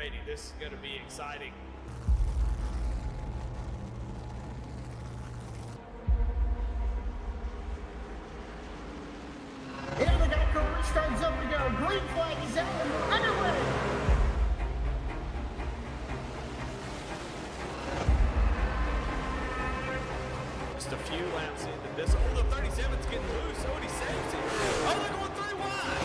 Brady. This is going to be exciting. Here they got car restarts up to go. Green flag is out and we're underway. Just a few laps into this. Oh, the 37's getting loose. Oh, and he saves it. Oh, they're going 3 wide.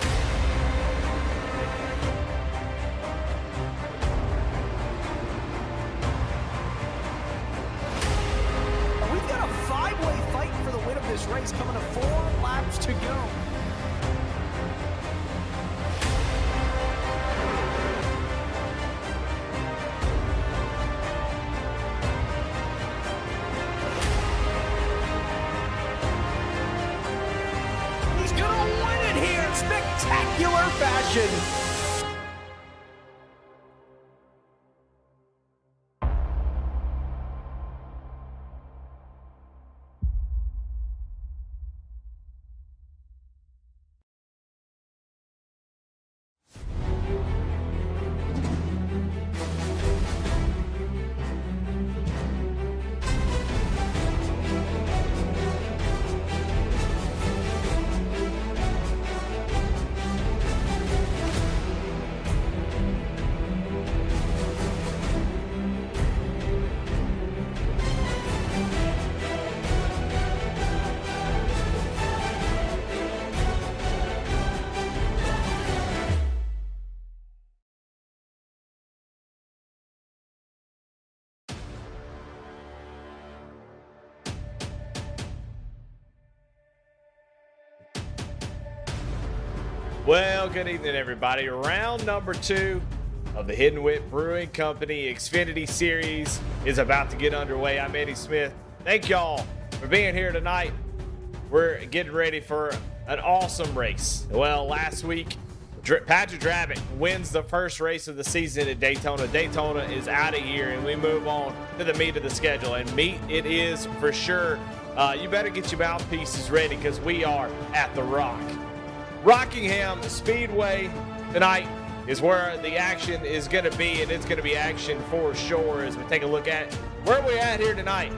We've got a 5-way fight for the win of this race coming to 4 laps to go. He's gonna win it here in spectacular fashion. Well, good evening, everybody. Round number 2 of the Hidden Whip Brewing Company Xfinity Series is about to get underway. I'm Eddie Smith. Thank y'all for being here tonight. We're getting ready for an awesome race. Well, last week, Patrick Drabick wins the first race of the season at Daytona. Daytona is out of here, and we move on to the meat of the schedule. And meat it is for sure. You better get your mouthpieces ready because we are at the Rock. Rockingham Speedway tonight is where the action is going to be, and it's going to be action for sure as we take a look at where we're at here tonight.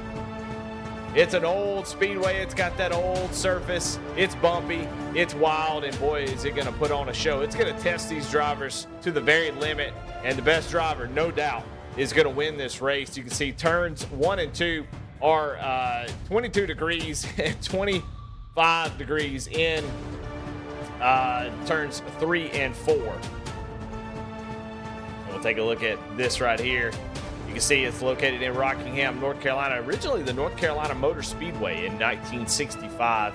It's an old speedway. It's got that old surface. It's bumpy. It's wild, and boy, is it going to put on a show. It's going to test these drivers to the very limit, and the best driver, no doubt, is going to win this race. You can see turns 1 and 2 are 22 degrees and 25 degrees in turns 3 and 4. We'll take a look at this right here. You can see it's located in Rockingham, North Carolina. Originally the North Carolina Motor Speedway in 1965.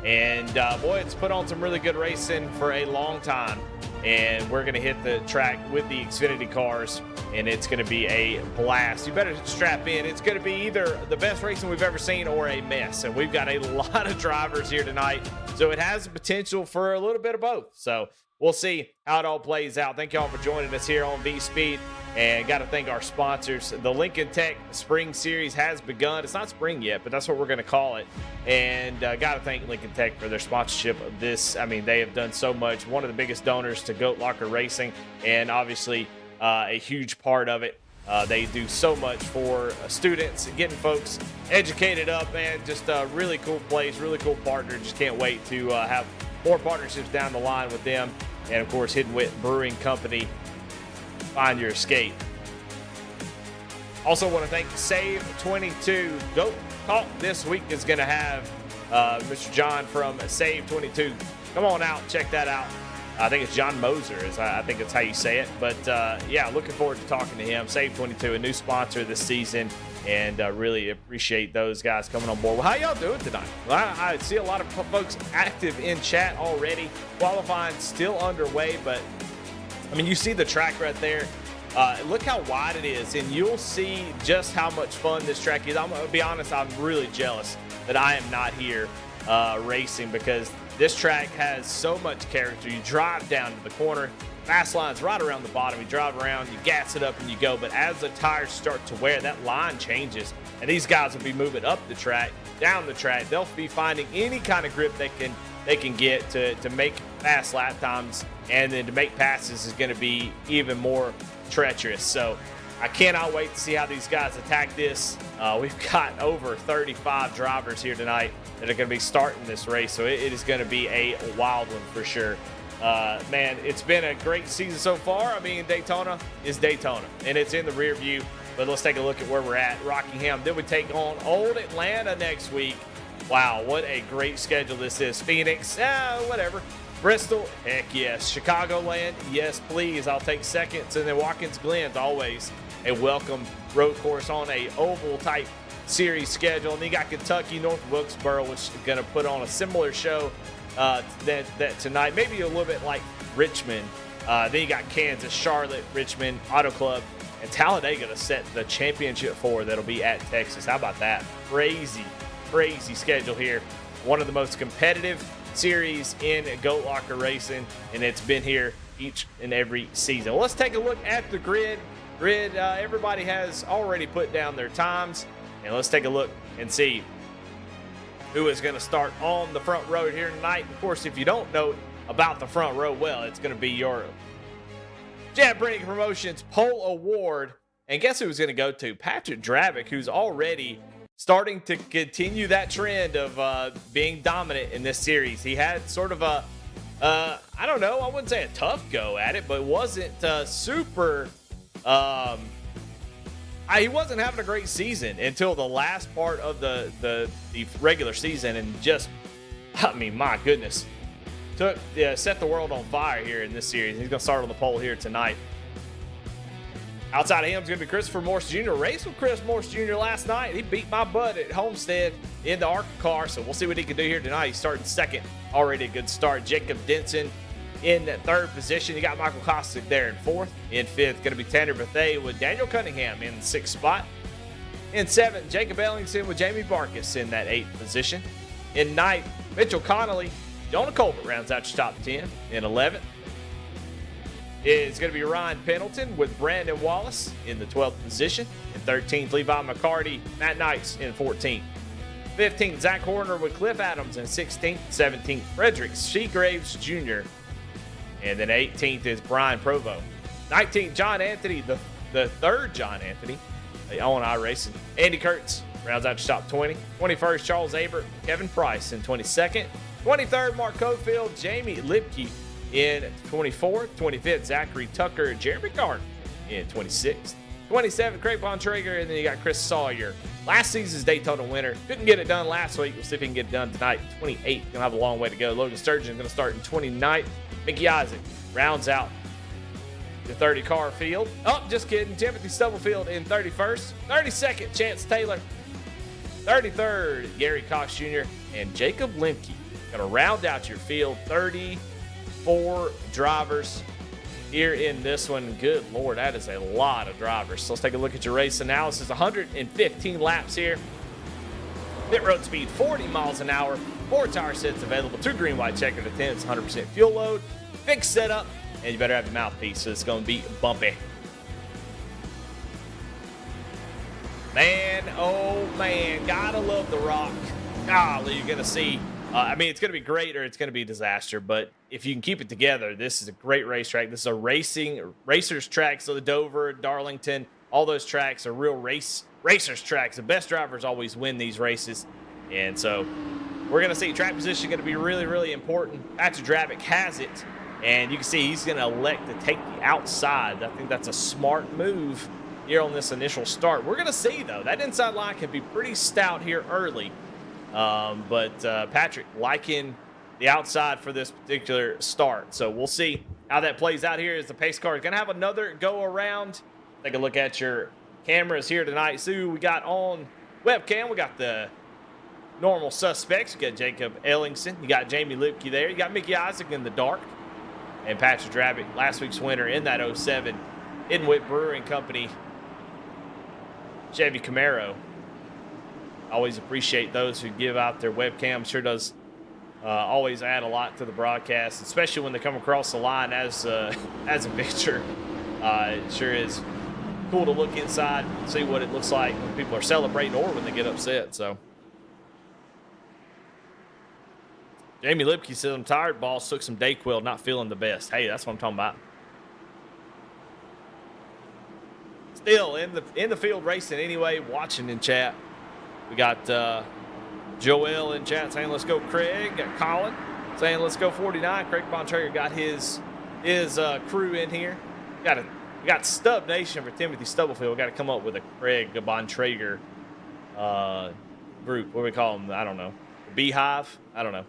And boy, it's put on some really good racing for a long time. And we're going to hit the track with the Xfinity cars, and it's going to be a blast. You better strap in. It's going to be either the best racing we've ever seen or a mess. And we've got a lot of drivers here tonight, so it has the potential for a little bit of both. So we'll see how it all plays out. Thank y'all for joining us here on V-Speed. And got to thank our sponsors. The Lincoln Tech Spring Series has begun. It's not spring yet, but that's what we're going to call it. And got to thank Lincoln Tech for their sponsorship of this. I mean, they have done so much. One of the biggest donors to Goat Locker Racing, and obviously a huge part of it. They do so much for students, getting folks educated up, man. Just a really cool place, really cool partner. Just can't wait to have more partnerships down the line with them. And, of course, Hidden Whip Brewing Company. Find your escape. Also want to thank Save 22. Goat Talk this week is going to have Mr. John from Save 22. Come on out, check that out. I think it's John Moser, I think that's how you say it. But yeah, looking forward to talking to him. Save 22, a new sponsor this season, and really appreciate those guys coming on board. Well, how y'all doing tonight? Well, I see a lot of folks active in chat already. Qualifying still underway, but I mean, you see the track right there. Look how wide it is, and you'll see just how much fun this track is. I'm going to be honest, I'm really jealous that I am not here racing, because this track has so much character. You drive down to the corner, fast line's right around the bottom. You drive around, you gas it up, and you go. But as the tires start to wear, that line changes, and these guys will be moving up the track, down the track. They'll be finding any kind of grip they can get to make fast lap times, and then to make passes is going to be even more treacherous. So I cannot wait to see how these guys attack this. We've got over 35 drivers here tonight that are going to be starting this race, so it is going to be a wild one for sure. Man, it's been a great season so far. I mean, Daytona is Daytona, and it's in the rear view. But let's take a look at where we're at. Rockingham, then we take on Old Atlanta next week. Wow, what a great schedule this is. Phoenix, whatever. Bristol, heck yes. Chicagoland, yes, please. I'll take seconds. And then Watkins Glen's always a welcome road course on a oval-type series schedule. And then you got Kentucky, North Wilkesboro, which is going to put on a similar show that tonight. Maybe a little bit like Richmond. Then you got Kansas, Charlotte, Richmond, Auto Club, and Talladega to set the championship for that'll be at Texas. How about that? Crazy schedule here. One of the most competitive series in Goat Locker racing, and it's been here each and every season. Well, let's take a look at the grid. Everybody has already put down their times, and let's take a look and see who is going to start on the front row here tonight. Of course, if you don't know about the front row, well, it's going to be your Jab Branding Promotions Pole Award. And guess who it's going to go to? Patrick Dravick, who's already starting to continue that trend of being dominant in this series. He had sort of a, I don't know, I wouldn't say a tough go at it, but wasn't super, he wasn't having a great season until the last part of the regular season, and just, I mean, my goodness, set the world on fire here in this series. He's going to start on the pole here tonight. Outside of him is going to be Christopher Morse Jr. Raced with Chris Morse Jr. last night. He beat my butt at Homestead in the ARCA car, so we'll see what he can do here tonight. He's starting second. Already a good start. Jacob Denson in third position. You got Michael Kostick there in fourth. In fifth, going to be Tanner Bethea with Daniel Cunningham in the sixth spot. In seventh, Jacob Ellingson with Jamie Barkas in that eighth position. In ninth, Mitchell Connolly, Jonah Colbert rounds out your top 10. In 11th is going to be Ryan Pendleton with Brandon Wallace in the 12th position. In 13th, Levi McCarty, Matt Knights in 14th. 15th, Zach Horner with Cliff Adams in 16th. 17th, Frederick Seagraves Jr. And then 18th is Brian Provo. 19th, John Anthony, the third John Anthony on iRacing. Andy Kurtz rounds out your top 20. 21st, Charles Aber, Kevin Price in 22nd. 23rd, Mark Cofield, Jamie Lipke in 24th. 25th, Zachary Tucker, Jeremy Gardner in 26th. 27th, Craig Von Traeger, and then you got Chris Sawyer. Last season's Daytona winner. Couldn't get it done last week. We'll see if he can get it done tonight. 28th, gonna have a long way to go. Logan Sturgeon gonna start in 29th. Mickey Isaac rounds out the 30 car field. Oh, just kidding. Timothy Stubblefield in 31st. 32nd, Chance Taylor. 33rd, Gary Cox Jr. and Jacob Lemke. Gonna round out your field. 34 drivers here in this one. Good Lord, that is a lot of drivers. So let's take a look at your race analysis. 115 laps here. Pit road speed 40 miles an hour. 4 tire sets available. 2 green white checkered attendants. 100% fuel load. Fixed setup. And you better have your mouthpiece, so it's going to be bumpy. Man, oh man, gotta love the Rock. Golly, you're going to see. I mean, it's going to be great or it's going to be a disaster, but if you can keep it together, this is a great racetrack. This is a racer's track, so the Dover, Darlington, all those tracks are real racers tracks. The best drivers always win these races, and so we're going to see track position going to be really, really important. Patrick Dravick has it, and you can see he's going to elect to take the outside. I think that's a smart move here on this initial start. We're going to see, though. That inside line can be pretty stout here early. But Patrick liking the outside for this particular start. So we'll see how that plays out here as the pace car is going to have another go around. Take a look at your cameras here tonight. See who we got on webcam. We got the normal suspects. You got Jacob Ellingson. You got Jamie Lipke there. You got Mickey Isaac in the dark. And Patrick Dravick, last week's winner in that 07 Inwit Brewing Company Chevy Camaro. Always appreciate those who give out their webcam. Sure does always add a lot to the broadcast, especially when they come across the line as a picture. It sure is cool to look inside and see what it looks like when people are celebrating or when they get upset. So Jamie Lipke said, I'm tired, boss. Took some Dayquil, not feeling the best. Hey, that's what I'm talking about. still in the field racing anyway, watching in chat. We got Joel in chat saying, let's go, Craig. Got Colin saying, let's go, 49. Craig Bontrager got his crew in here. We got Stub Nation for Timothy Stubblefield. We got to come up with a Craig Bontrager group. What do we call them? I don't know. Beehive? I don't know.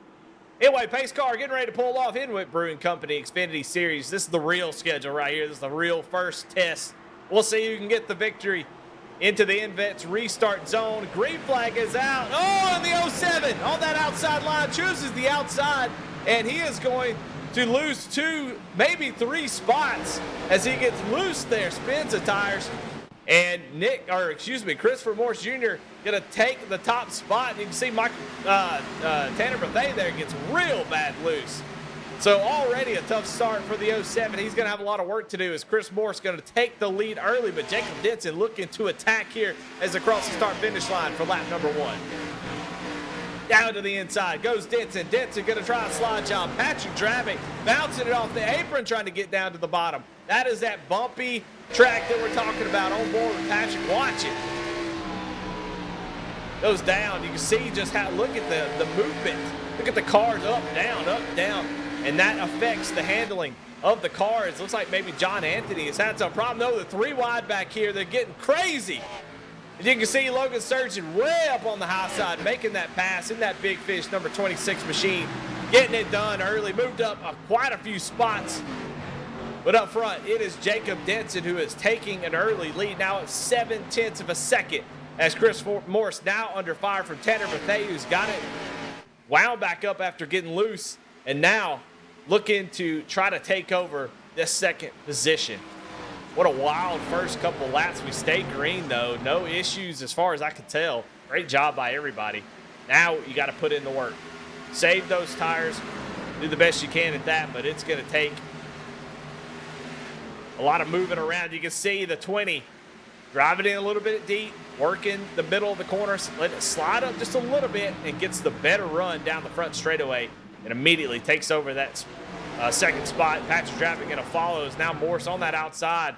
Anyway, pace car getting ready to pull off Inuit Brewing Company Xfinity Series. This is the real schedule right here. This is the real first test. We'll see who can get the victory into the Invets restart zone. Green flag is out. Oh, and the 07 on that outside line chooses the outside, and he is going to lose 2, maybe 3 spots as he gets loose there, spins the tires. And Christopher Morse Jr. going to take the top spot. You can see Tanner Bethea there gets real bad loose. So already a tough start for the 07. He's going to have a lot of work to do as Chris Morse going to take the lead early, but Jacob Denson looking to attack here as they cross the start-finish line for lap number 1. Down to the inside goes Denson. Denson going to try a slide job. Patrick Dravick bouncing it off the apron, trying to get down to the bottom. That is that bumpy track that we're talking about on board with Patrick. Watch it. Goes down. You can see just how, look at the movement. Look at the cars up, down. And that affects the handling of the cars. Looks like maybe John Anthony has had some problem. No, the 3 wide back here, they're getting crazy. And you can see Logan Sturgeon way up on the high side, making that pass in that Big Fish number 26 machine. Getting it done early, moved up quite a few spots. But up front, it is Jacob Denson who is taking an early lead now at 0.7 of a second as Chris Morse now under fire from Tanner Bethea, who's got it wound back up after getting loose and now looking to try to take over this second position. What a wild first couple laps. We stayed green, though. No issues as far as I could tell. Great job by everybody. Now you got to put in the work. Save those tires. Do the best you can at that, but it's going to take a lot of moving around. You can see the 20 driving in a little bit deep, working the middle of the corner, let it slide up just a little bit, and gets the better run down the front straightaway and immediately takes over that second spot. Patrick Dravick going to follow. Is now Morse on that outside,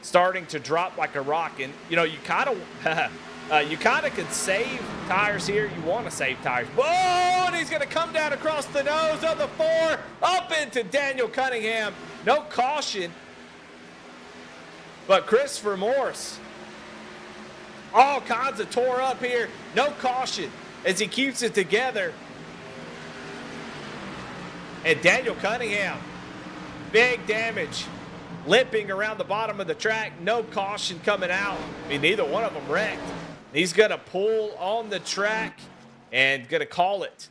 starting to drop like a rock. And you know, you kind of can save tires here. You want to save tires. Whoa! And he's going to come down across the nose of the 4 up into Daniel Cunningham. No caution. But Christopher Morse, all kinds of tore up here. No caution as he keeps it together. And Daniel Cunningham, big damage, limping around the bottom of the track. No caution coming out. I mean, neither one of them wrecked. He's going to pull on the track and going to call it.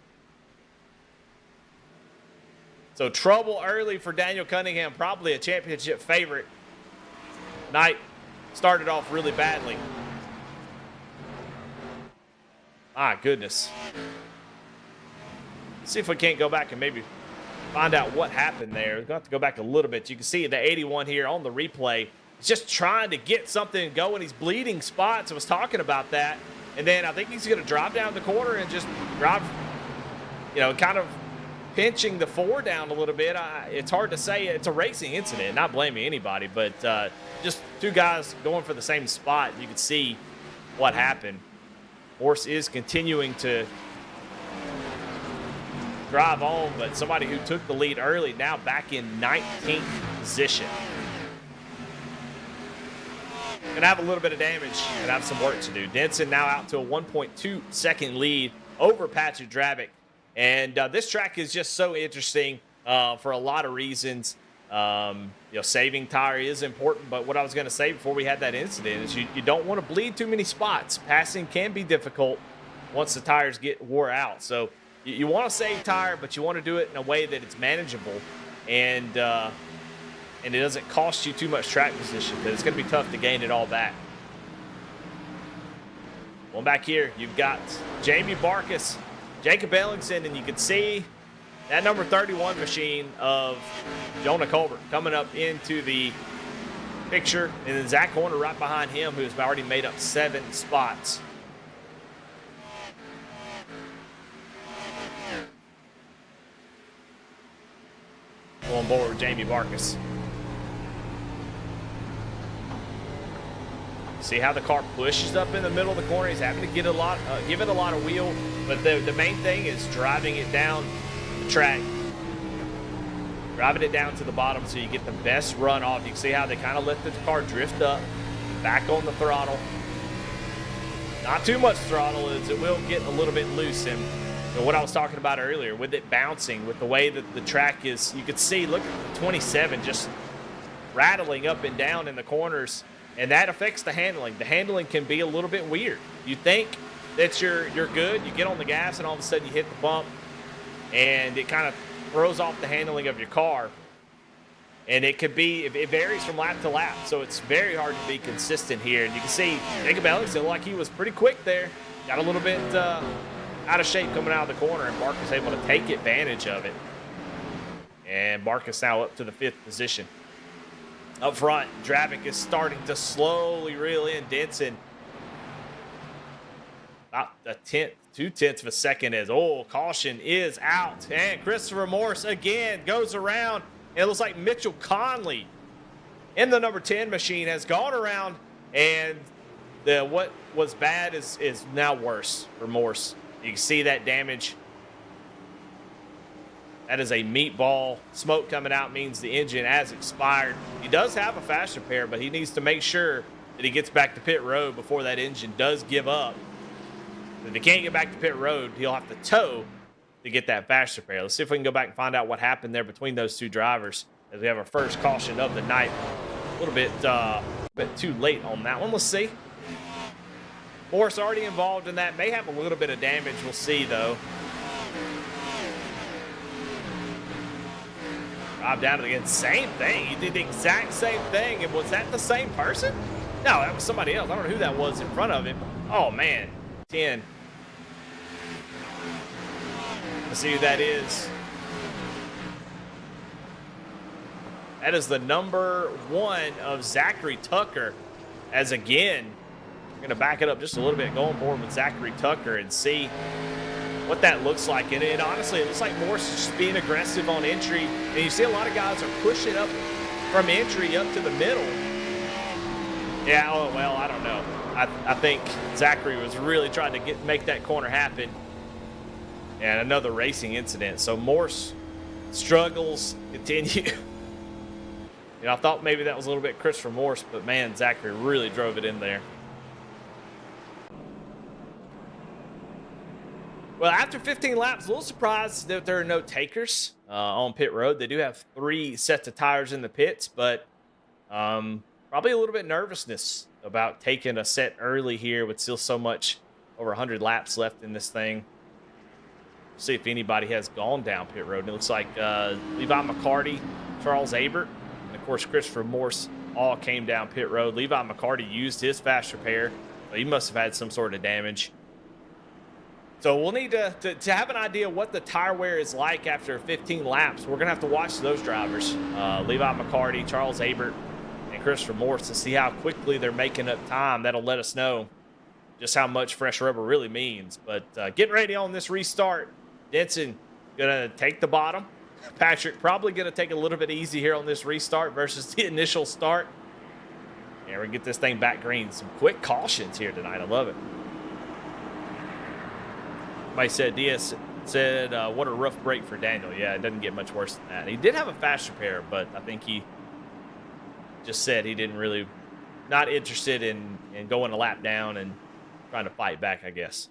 So trouble early for Daniel Cunningham, probably a championship favorite. Night started off really badly. My goodness. Let's see if we can't go back and maybe find out what happened there. We're going to have to go back a little bit. You can see the 81 here on the replay. He's just trying to get something going. He's bleeding spots. I was talking about that. And then I think he's going to drive down the corner and just drive, you know, kind of pinching the 4 down a little bit. It's hard to say. It's a racing incident, not blaming anybody, but just 2 guys going for the same spot. You can see what happened. Morse is continuing to drive on, but somebody who took the lead early now back in 19th position. Gonna have a little bit of damage and have some work to do. Denson now out to a 1.2 second lead over Patrick Dravick. And this track is just so interesting for a lot of reasons. You know, saving tire is important, but what I was going to say before we had that incident is you don't want to bleed too many spots. Passing can be difficult once the tires get wore out. So you want to save tire, but you want to do it in a way that it's manageable and it doesn't cost you too much track position, because it's going to be tough to gain it all back. One back here, you've got Jamie Barkus, Jacob Ellingson, and you can see that number 31 machine of Jonah Colbert coming up into the picture. And then Zach Horner right behind him, who's already made up 7 spots. On board with Jamie Barkus. See how the car pushes up in the middle of the corner. He's having to get give it a lot of wheel. But the main thing is driving it down the track. Driving it down to the bottom so you get the best run off. You can see how they kind of let the car drift up. Back on the throttle. Not too much throttle, as it will get a little bit loose. And what I was talking about earlier, with it bouncing, with the way that the track is, you could see, look at the 27 just rattling up and down in the corners. And that affects the handling. The handling can be a little bit weird. You think that you're good, you get on the gas, and all of a sudden you hit the bump, and it kind of throws off the handling of your car. And it could be, it varies from lap to lap, so it's very hard to be consistent here. And you can see Jacob Alex looked like he was pretty quick there. Got a little bit out of shape coming out of the corner, and Marcus able to take advantage of it. And Marcus now up to the 5th position. Up front, Dravic is starting to slowly reel in Denson. About a 2/10 of a second as, caution is out. And Christopher Morse again goes around. It looks like Mitchell Conley in the number 10 machine has gone around, and what was bad is now worse for Morse. You can see that damage. That is a meatball. Smoke coming out means the engine has expired. He does have a fast repair, but he needs to make sure that he gets back to pit road before that engine does give up. If he can't get back to pit road, he'll have to tow to get that fast repair. Let's see if we can go back and find out what happened there between those two drivers as we have our first caution of the night. A little bit too late on that one. Let's see. Morris already involved in that. May have a little bit of damage. We'll see, though. Drive down to the end. Same thing. He did the exact same thing. And was that the same person? No, that was somebody else. I don't know who that was in front of him. Oh, man. 10. Let's see who that is. That is the number 1 of Zachary Tucker. As again, we're going to back it up just a little bit, go on board with Zachary Tucker and see what that looks like. And it honestly, it looks like Morse just being aggressive on entry. And you see a lot of guys are pushing up from entry up to the middle. Yeah, well, I don't know. I think Zachary was really trying to make that corner happen. And another racing incident. So Morse struggles continue. I thought maybe that was a little bit Christopher Morse, but man, Zachary really drove it in there. Well, after 15 laps, a little surprised that there are no takers on pit road. They do have 3 sets of tires in the pits, but probably a little bit nervousness about taking a set early here with still so much, over 100 laps left in this thing. See if anybody has gone down pit road. And it looks like Levi McCarty, Charles Abert, and of course Christopher Morse all came down pit road. Levi McCarty used his fast repair, so he must have had some sort of damage. So we'll need to have an idea what the tire wear is like after 15 laps. We're going to have to watch those drivers, Levi McCarty, Charles Abert, and Christopher Morse, to see how quickly they're making up time. That'll let us know just how much fresh rubber really means. But getting ready on this restart. Denson going to take the bottom. Patrick probably going to take a little bit easy here on this restart versus the initial start. And we're going to get this thing back green. Some quick cautions here tonight. I love it. Somebody said, Diaz said, what a rough break for Daniel. Yeah, it doesn't get much worse than that. He did have a fast repair, but I think he just said he didn't really, not interested in going a lap down and trying to fight back, I guess.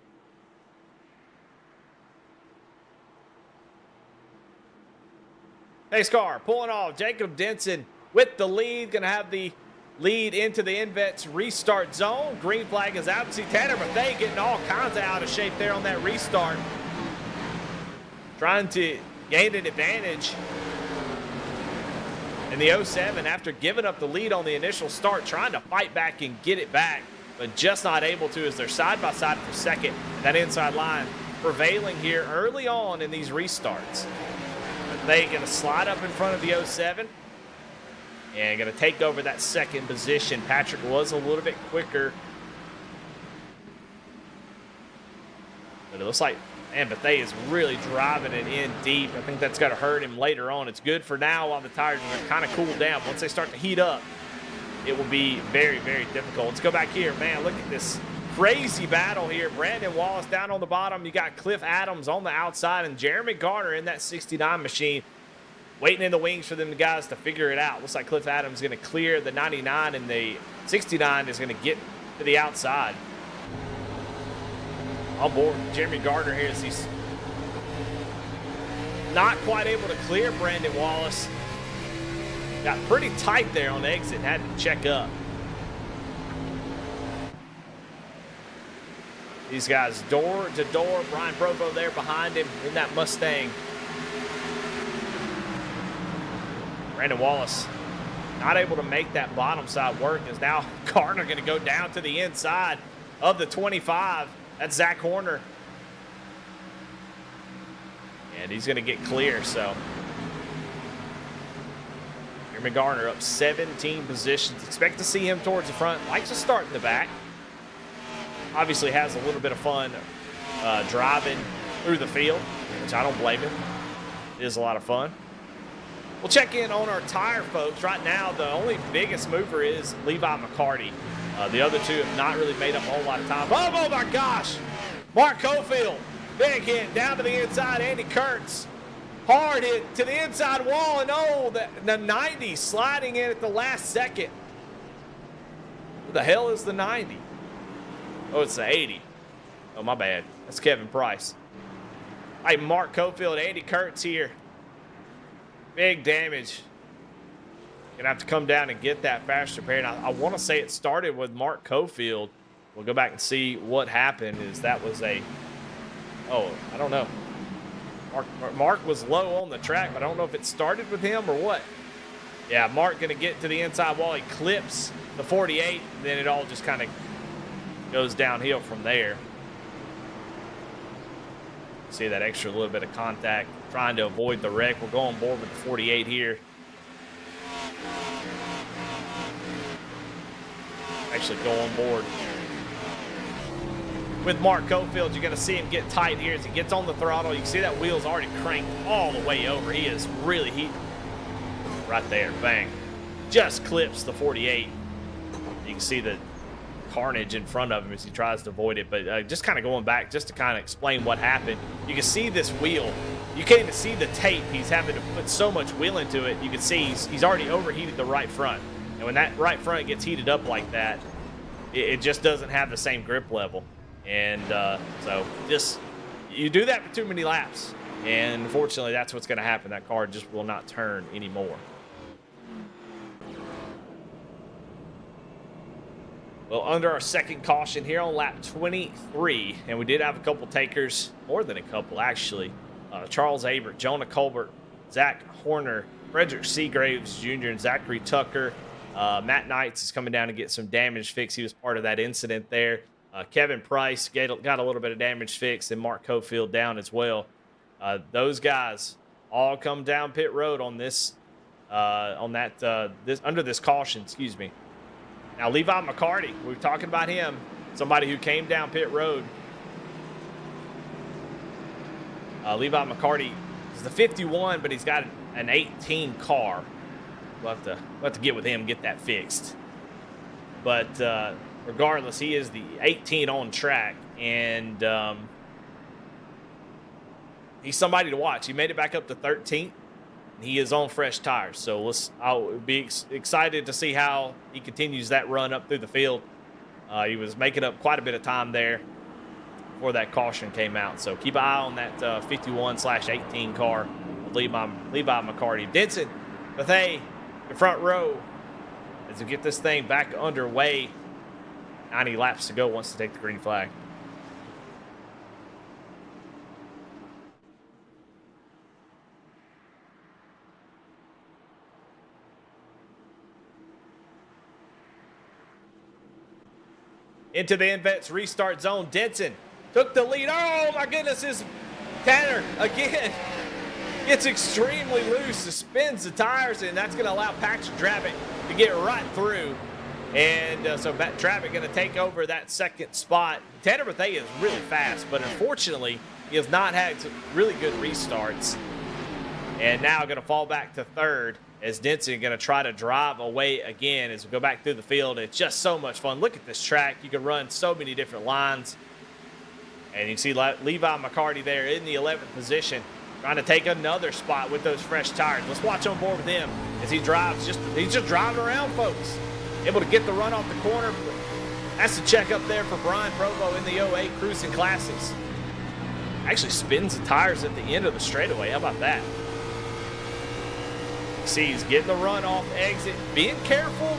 Pace car pulling off. Jacob Denson with the lead. Going to have the lead into the Invet's restart zone. Green flag is out. See Tanner Bethea getting all kinds of out of shape there on that restart. Trying to gain an advantage in the 07 after giving up the lead on the initial start. Trying to fight back and get it back, but just not able to as they're side by side for second. That inside line prevailing here early on in these restarts. They going to slide up in front of the 07 and going to take over that second position. Patrick was a little bit quicker, but it looks like, man, Bethea is really driving it in deep. I think that's going to hurt him later on. It's good for now while the tires are kind of cooled down. Once they start to heat up, it will be very, very difficult. Let's go back here. Man, look at this crazy battle here. Brandon Wallace down on the bottom. You got Cliff Adams on the outside and Jeremy Garner in that 69 machine, waiting in the wings for them guys to figure it out. Looks like Cliff Adams is going to clear the 99, and the 69 is going to get to the outside. On board Jeremy Gardner here as he's not quite able to clear Brandon Wallace. Got pretty tight there on the exit, had to check up. These guys door to door. Brian Provo there behind him in that Mustang. Brandon Wallace not able to make that bottom side work, as now Gardner going to go down to the inside of the 25. That's Zach Horner. And he's going to get clear, so. Jeremy Garner up 17 positions. Expect to see him towards the front. Likes to start in the back. Obviously has a little bit of fun driving through the field, which I don't blame him. It is a lot of fun. We'll check in on our tire folks. Right now, the only biggest mover is Levi McCarty. The other two have not really made up a whole lot of time. Oh my gosh! Mark Cofield, big hit down to the inside. Andy Kurtz, hard hit to the inside wall, and the 90 sliding in at the last second. Who the hell is the 90? Oh, it's the 80. Oh, my bad. That's Kevin Price. Hey, Mark Cofield, Andy Kurtz here. Big damage. Gonna have to come down and get that fast repair. And I want to say it started with Mark Cofield. We'll go back and see what happened. That was I don't know. Mark was low on the track, but I don't know if it started with him or what. Yeah, Mark gonna get to the inside wall. He clips the 48, and then it all just kind of goes downhill from there. See that extra little bit of contact, trying to avoid the wreck. We'll go on board with the 48 here. Actually go on board with Mark Cofield. You're going to see him get tight here as he gets on the throttle. You can see that wheel's already cranked all the way over. He is really right there. Bang. Just clips the 48. You can see the carnage in front of him as he tries to avoid it. But just kind of going back just to kind of explain what happened. You can see this wheel. You can't even see the tape. He's having to put so much wheel into it. You can see he's already overheated the right front. And when that right front gets heated up like that, it just doesn't have the same grip level. And so just you do that for too many laps. And unfortunately, that's what's going to happen. That car just will not turn anymore. Well, under our second caution here on lap 23, and we did have a couple takers, more than a couple actually. Charles Averitt, Jonah Colbert, Zach Horner, Frederick Seagraves Jr., and Zachary Tucker. Matt Knights is coming down to get some damage fixed. He was part of that incident there. Kevin Price got a little bit of damage fixed, and Mark Cofield down as well. Those guys all come down pit road on this, under this caution. Excuse me. Now, Levi McCarty, we were talking about him, somebody who came down pit road. Levi McCarty is the 51, but he's got an 18 car. We'll have to get with him, get that fixed. But regardless, he is the 18 on track, and he's somebody to watch. He made it back up to 13th. He is on fresh tires, so I'll be excited to see how he continues that run up through the field. He was making up quite a bit of time there before that caution came out. So keep an eye on that 51/18 car, Levi McCarty. Denson Bethea, the front row, as we get this thing back underway. 90 laps to go, wants to take the green flag. Into the Invets restart zone. Denson took the lead. Oh, my goodness. Tanner, again, gets extremely loose, spins the tires, and that's going to allow Patrick Travick to get right through. And so Travick going to take over that second spot. Tanner Bethea is really fast, but unfortunately, he has not had really good restarts. And now going to fall back to third. as Denson going to try to drive away again as we go back through the field. It's just so much fun. Look at this track. You can run so many different lines. And you can see Levi McCarty there in the 11th position, trying to take another spot with those fresh tires. Let's watch on board with him as he drives. He's just driving around, folks. Able to get the run off the corner. That's the check up there for Brian Provo in the 08 Cruising Classics. Actually spins the tires at the end of the straightaway. How about that? See, he's getting the run off exit, being careful,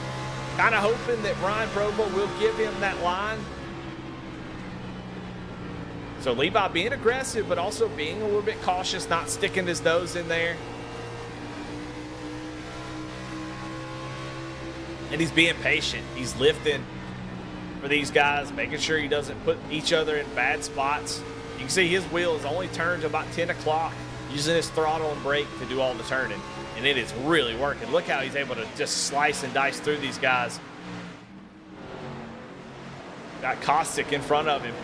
kind of hoping that Brian Provo will give him that line. So Levi being aggressive, but also being a little bit cautious, not sticking his nose in there. And he's being patient. He's lifting for these guys, making sure he doesn't put each other in bad spots. You can see his wheel is only turned to about 10 o'clock, using his throttle and brake to do all the turning. And it is really working. Look how he's able to just slice and dice through these guys. Got Kostick in front of him.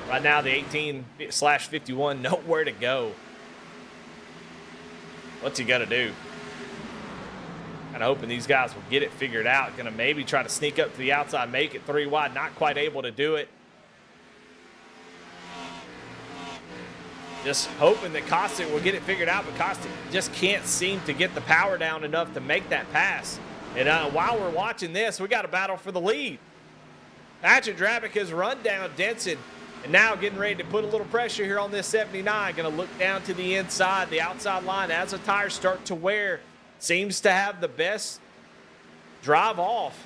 Right now, the 18/51, nowhere to go. What's he got to do? Kind of hoping these guys will get it figured out. Going to maybe try to sneak up to the outside, make it 3 wide. Not quite able to do it. Just hoping that Kostick will get it figured out, but Kostick just can't seem to get the power down enough to make that pass. And while we're watching this, we got a battle for the lead. Patrick Drabick has run down Denson, and now getting ready to put a little pressure here on this 79. Going to look down to the inside, the outside line as the tires start to wear. Seems to have the best drive off,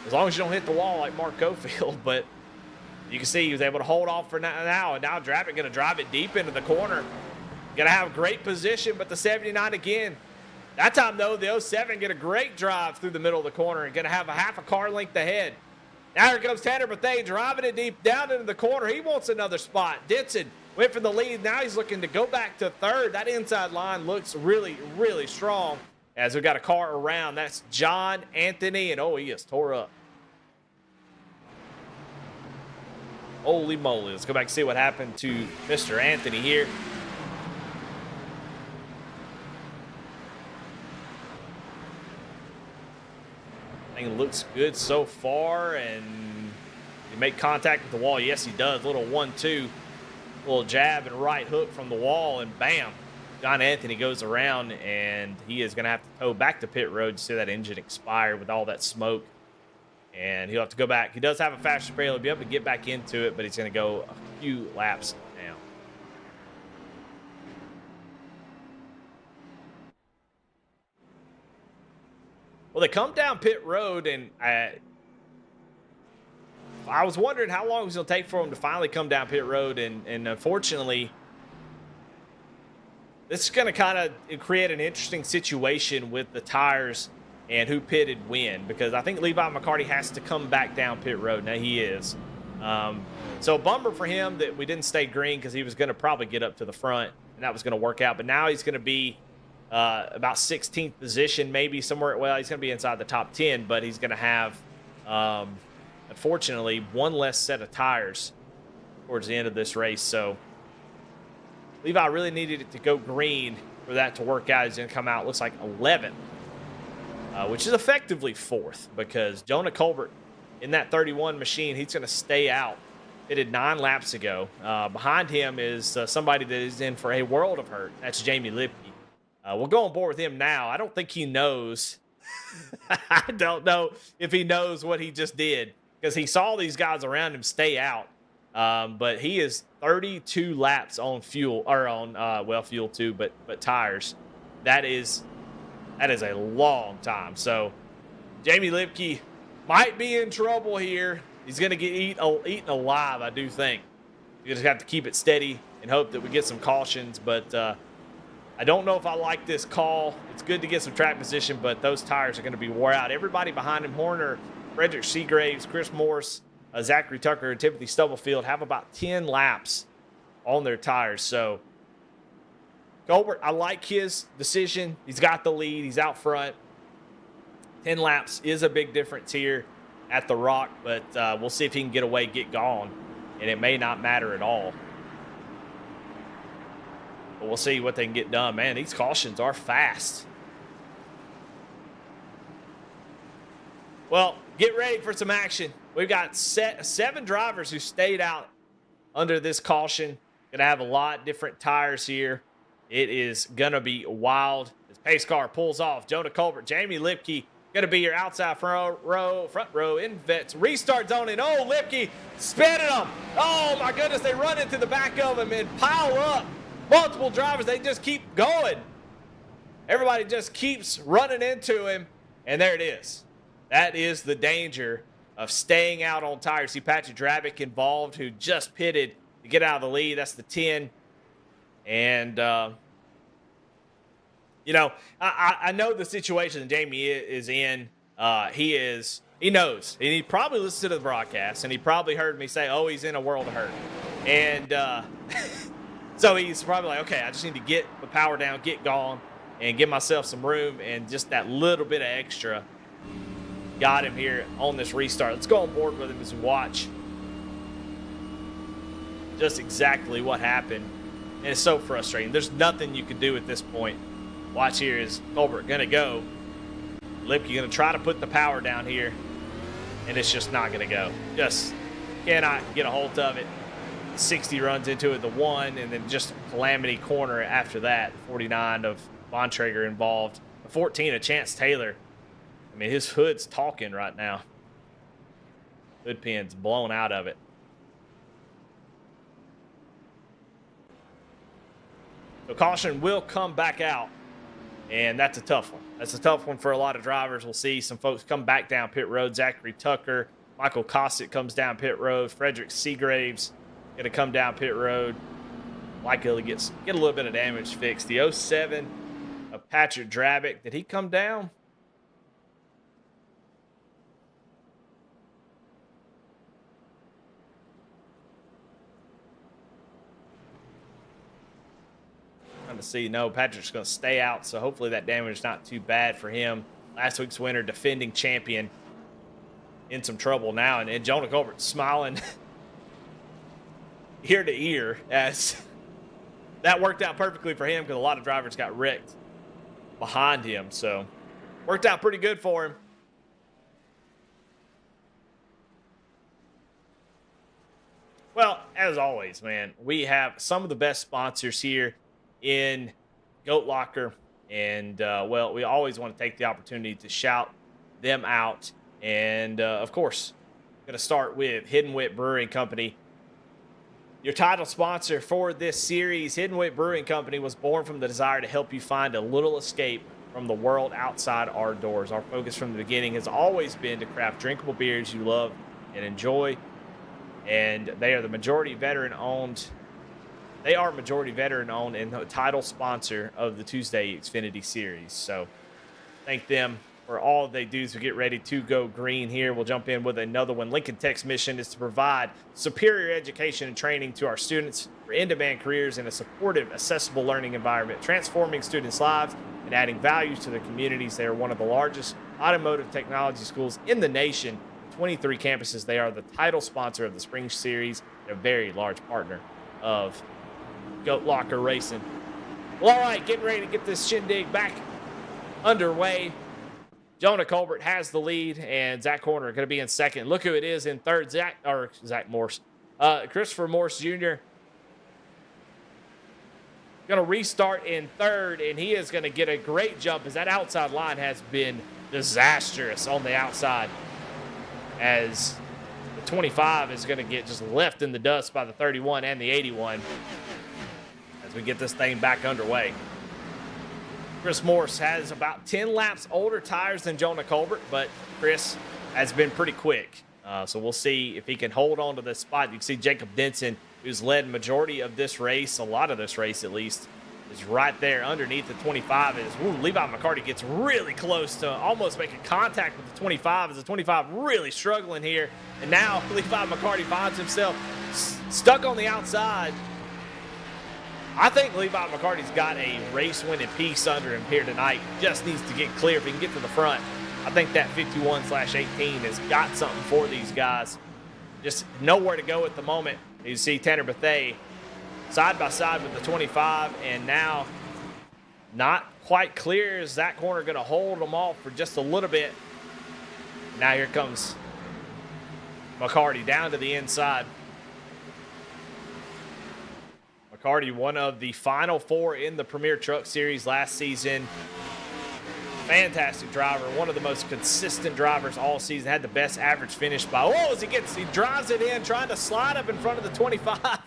as long as you don't hit the wall like Mark Cofield, but you can see he was able to hold off for now, and now Drabick going to drive it deep into the corner. Going to have great position, but the 79 again. That time, though, the 07 get a great drive through the middle of the corner and going to have a half a car length ahead. Now here comes Tanner Bethea driving it deep down into the corner. He wants another spot. Denson went for the lead. Now he's looking to go back to third. That inside line looks really, really strong as we've got a car around. That's John Anthony, and oh, he is tore up. Holy moly. Let's go back and see what happened to Mr. Anthony here. Thing looks good so far, and you make contact with the wall. Yes, he does. Little 1-2, little jab and right hook from the wall, and bam. John Anthony goes around, and he is going to have to tow back to pit road to see that engine expire with all that smoke. And he'll have to go back. He does have a faster spray. He'll be able to get back into it, but he's going to go a few laps now. Well, they come down pit road, and I was wondering how long it was going to take for him to finally come down pit road, and unfortunately, this is going to kind of create an interesting situation with the tires and who pitted when, because I think Levi McCarty has to come back down pit road. Now he is. So bummer for him that we didn't stay green, because he was going to probably get up to the front, and that was going to work out. But now he's going to be about 16th position, maybe somewhere. Well, he's going to be inside the top 10, but he's going to have, unfortunately, one less set of tires towards the end of this race. So Levi really needed it to go green for that to work out. He's going to come out, looks like 11th. Which is effectively 4th, because Jonah Colbert in that 31 machine, he's going to stay out. It did 9 laps ago. Behind him is somebody that is in for a world of hurt. That's Jamie Lipke. We'll go on board with him now. I don't think he knows. I don't know if he knows what he just did, because he saw these guys around him stay out. But he is 32 laps on fuel, or on, well, fuel too, but tires. That is a long time. So Jamie Lipke might be in trouble here. He's going to get eaten alive, I do think. You just have to keep it steady and hope that we get some cautions. But I don't know if I like this call. It's good to get some track position, but those tires are going to be wore out. Everybody behind him, Horner, Frederick Seagraves, Chris Morse, Zachary Tucker, and Timothy Stubblefield, have about 10 laps on their tires. So Colbert, I like his decision. He's got the lead. He's out front. 10 laps is a big difference here at the Rock, but we'll see if he can get away, get gone, and it may not matter at all. But we'll see what they can get done. Man, these cautions are fast. Well, get ready for some action. We've got 7 drivers who stayed out under this caution. Gonna have a lot different tires here. It is gonna be wild. This pace car pulls off. Jonah Colbert, Jamie Lipke, gonna be your outside front row in vets. Restart zone, and oh, Lipke spinning them. Oh my goodness, they run into the back of him and pile up. Multiple drivers, they just keep going. Everybody just keeps running into him, and there it is. That is the danger of staying out on tires. See Patrick Drabick involved, who just pitted to get out of the lead. That's the 10. And, you know, I know the situation that Jamie is in. He knows. And he probably listened to the broadcast, and he probably heard me say, oh, he's in a world of hurt. And so he's probably like, okay, I just need to get the power down, get going, and give myself some room. And just that little bit of extra got him here on this restart. Let's go on board with him as we watch just exactly what happened. And it's so frustrating. There's nothing you can do at this point. Watch here is Colbert going to go. Lipke going to try to put the power down here, and it's just not going to go. Just cannot get a hold of it. 60 runs into it, the 1, and then just calamity corner after that. 49 of Bontrager involved. 14 of Chance Taylor. I mean, his hood's talking right now. Hood pin's blown out of it. So caution will come back out, and that's a tough one. That's a tough one for a lot of drivers. We'll see some folks come back down pit road. Zachary Tucker, Michael Cossack comes down pit road. Frederick Seagraves going to come down pit road. Likely get a little bit of damage fixed. The 07 of Patrick Drabick, did he come down? To see. No, Patrick's going to stay out, so hopefully that damage is not too bad for him. Last week's winner, defending champion, in some trouble now, and Jonah Colbert smiling ear to ear as that worked out perfectly for him because a lot of drivers got wrecked behind him, so worked out pretty good for him. Well, as always, man, we have some of the best sponsors here in Goat Locker, and well, we always want to take the opportunity to shout them out. And of course, going to start with Hidden Wit Brewing Company, your title sponsor for this series. Hidden Wit Brewing Company was born from the desire to help you find a little escape from the world outside our doors. Our focus from the beginning has always been to craft drinkable beers you love and enjoy, and they are majority veteran owned and the title sponsor of the Tuesday Xfinity Series. So thank them for all they do as we get ready to go green here. We'll jump in with another one. Lincoln Tech's mission is to provide superior education and training to our students for in-demand careers in a supportive, accessible learning environment, transforming students' lives and adding value to their communities. They are one of the largest automotive technology schools in the nation. 23 campuses. They are the title sponsor of the Spring Series and a very large partner of Goat Locker Racing. Well, all right, getting ready to get this shindig back underway. Jonah Colbert has the lead, and Zach Horner going to be in second. Look who it is in third, Zach Morse. Christopher Morse Jr. going to restart in third, and he is going to get a great jump as that outside line has been disastrous on the outside, as the 25 is going to get just left in the dust by the 31 and the 81 as we get this thing back underway. Chris Morse has about 10 laps older tires than Jonah Colbert, but Chris has been pretty quick. So we'll see if he can hold on to this spot. You can see Jacob Denson, who's led majority of this race, a lot of this race at least, is right there underneath the 25. Levi McCarty gets really close to almost making contact with the 25, as the 25 really struggling here. And now Levi McCarty finds himself stuck on the outside. I think Levi McCarty's got a race-winning piece under him here tonight. Just needs to get clear if he can get to the front. I think that 51/18 has got something for these guys. Just nowhere to go at the moment. You see Tanner Bethea side by side with the 25, and now not quite clear. Is Zach Horner going to hold them off for just a little bit? Now here comes McCarty down to the inside. McCarty, one of the final 4 in the Premier Truck Series last season. Fantastic driver, one of the most consistent drivers all season. Had the best average finish by, as he drives it in, trying to slide up in front of the 25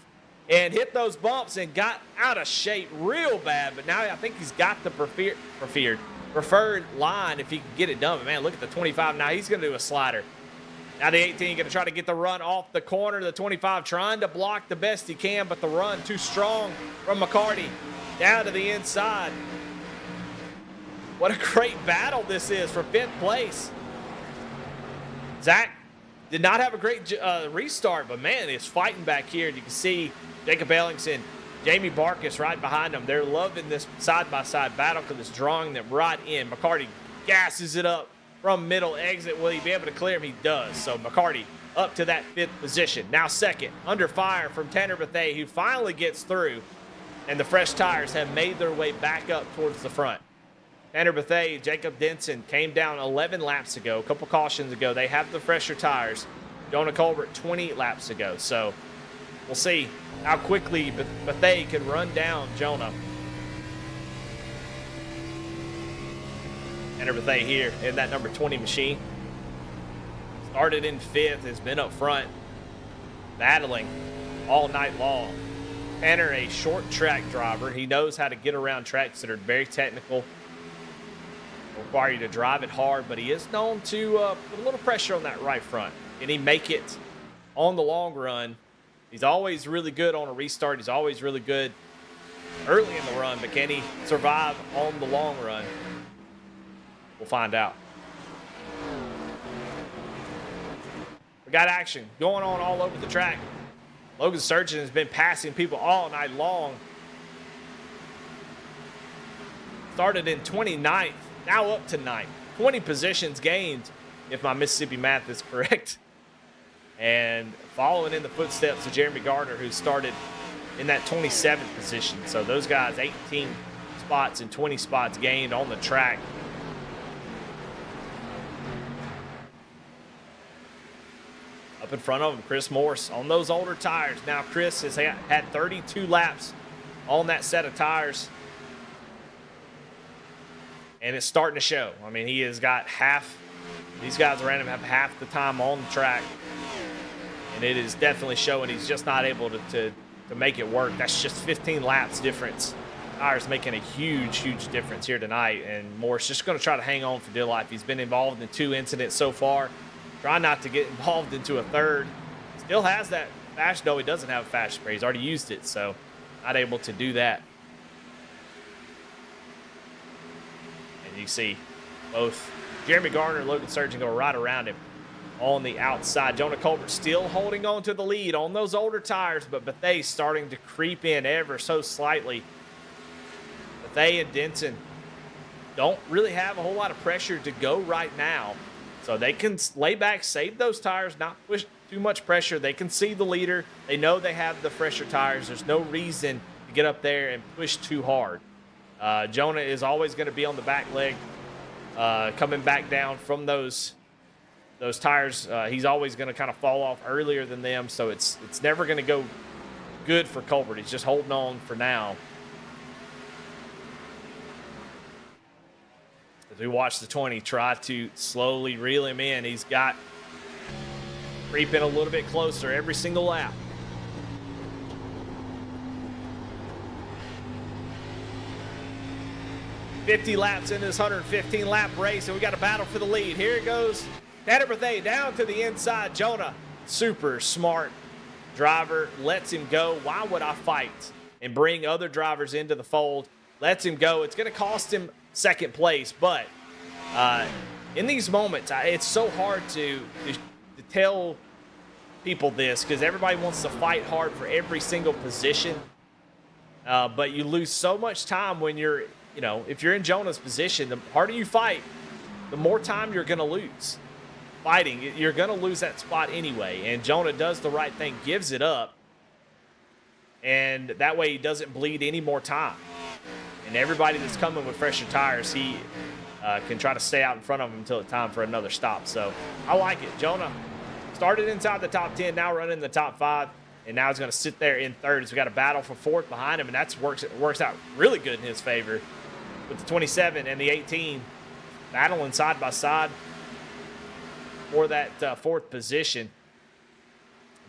and hit those bumps and got out of shape real bad. But now I think he's got the preferred line if he can get it done. But man, look at the 25 now. He's going to do a slider. Now the 18 going to try to get the run off the corner. The 25 trying to block the best he can, but the run too strong from McCarty. Down to the inside. What a great battle this is for 5th place. Zach did not have a great restart, but man, he's fighting back here. You can see Jacob Ellingson, Jamie Barkus right behind them. They're loving this side-by-side battle because it's drawing them right in. McCarty gasses it up from middle exit. Will he be able to clear him? He does. So McCarty up to that 5th position. Now 2nd, under fire from Tanner Bethea, who finally gets through, and the fresh tires have made their way back up towards the front. Tanner Bethea, Jacob Denson came down 11 laps ago, a couple cautions ago. They have the fresher tires. Jonah Colbert 20 laps ago. So we'll see how quickly Bethea can run down Jonah. Tanner Bethea here in that number 20 machine. Started in 5th, has been up front, battling all night long. Tanner, a short track driver. He knows how to get around tracks that are very technical. Require you to drive it hard, but he is known to put a little pressure on that right front. Can he make it on the long run? He's always really good on a restart. He's always really good early in the run, but can he survive on the long run? We'll find out. We got action going on all over the track. Logan Surgeon has been passing people all night long. Started in 29th. Now up to 9th. 20 positions gained, if my Mississippi math is correct. And following in the footsteps of Jeremy Gardner, who started in that 27th position. So those guys, 18 spots and 20 spots gained on the track. Up in front of him, Chris Morse on those older tires. Now Chris has had 32 laps on that set of tires. And it's starting to show. I mean, he has got these guys around him have half the time on the track. And it is definitely showing. He's just not able to make it work. That's just 15 laps difference. Tires making a huge, huge difference here tonight. And Morse just going to try to hang on for dear life. He's been involved in 2 incidents so far. Try not to get involved into a third. Still has that fast. No, he doesn't have a fast spray. He's already used it, so not able to do that. You see both Jeremy Garner and Logan Surgeon go right around him on the outside. Jonah Colbert still holding on to the lead on those older tires, but Bethea starting to creep in ever so slightly. Bethea and Denson don't really have a whole lot of pressure to go right now. So they can lay back, save those tires, not push too much pressure. They can see the leader. They know they have the fresher tires. There's no reason to get up there and push too hard. Jonah is always going to be on the back leg, coming back down from those tires. He's always going to kind of fall off earlier than them, so it's never going to go good for Colbert. He's just holding on for now. As we watch the 20 try to slowly reel him in, he's got creeping a little bit closer every single lap. $50 laps in this 115-lap race, and we got a battle for the lead. Here it goes. Tanner Bethea down to the inside. Jonah, super smart driver, lets him go. Why would I fight and bring other drivers into the fold? Lets him go. It's going to cost him second place, but in these moments, it's so hard to tell people this because everybody wants to fight hard for every single position, but you lose so much time when you're, if you're in Jonah's position. The harder you fight, the more time you're going to lose fighting. You're going to lose that spot anyway, and Jonah does the right thing, gives it up, and that way he doesn't bleed any more time. And everybody that's coming with fresher tires, can try to stay out in front of him until it's time for another stop. So I like it. Jonah started inside the top 10, now running the top 5, and now he's going to sit there in third. So we got a battle for fourth behind him, and that works out really good in his favor with the 27 and the 18 battling side by side for that fourth position.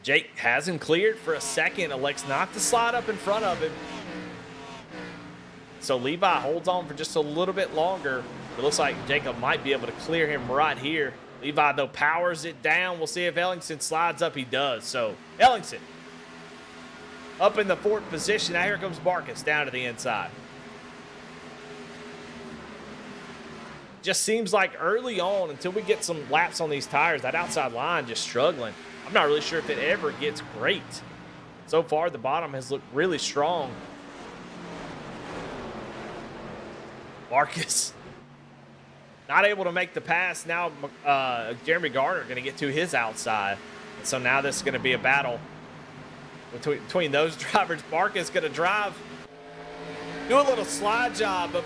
Jake has him cleared for a second, elects not to slide up in front of him. So Levi holds on for just a little bit longer. It looks like Jacob might be able to clear him right here. Levi, though, powers it down. We'll see if Ellingson slides up. He does. So Ellingson up in the fourth position. Now here comes Marcus down to the inside. Just seems like early on, until we get some laps on these tires, that outside line just struggling. I'm not really sure if it ever gets great. So far, the bottom has looked really strong. Marcus not able to make the pass. Now Jeremy Garner going to get to his outside. And so now this is going to be a battle between those drivers. Marcus going to drive, do a little slide job, but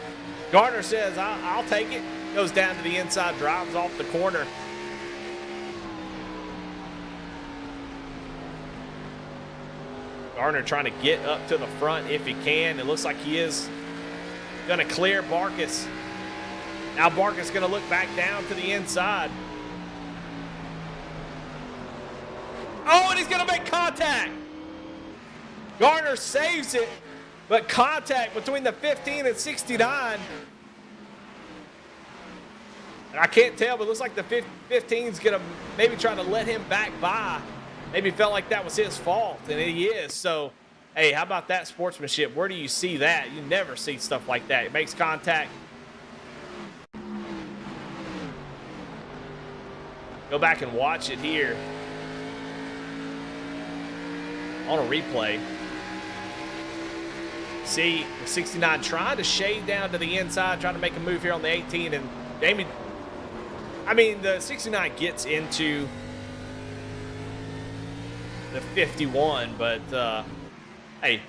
Garner says, I'll take it. Goes down to the inside, drives off the corner. Garner trying to get up to the front if he can. It looks like he is going to clear Marcus. Now Marcus going to look back down to the inside. Oh, and he's going to make contact. Garner saves it, but contact between the 15 and 69. And I can't tell, but it looks like the 15 is going to maybe try to let him back by. Maybe felt like that was his fault, and he is. So, hey, how about that sportsmanship? Where do you see that? You never see stuff like that. It makes contact. Go back and watch it here on a replay. See the 69 trying to shade down to the inside, trying to make a move here on the 18, and Jamie, I mean, the 69 gets into the 51, but hey,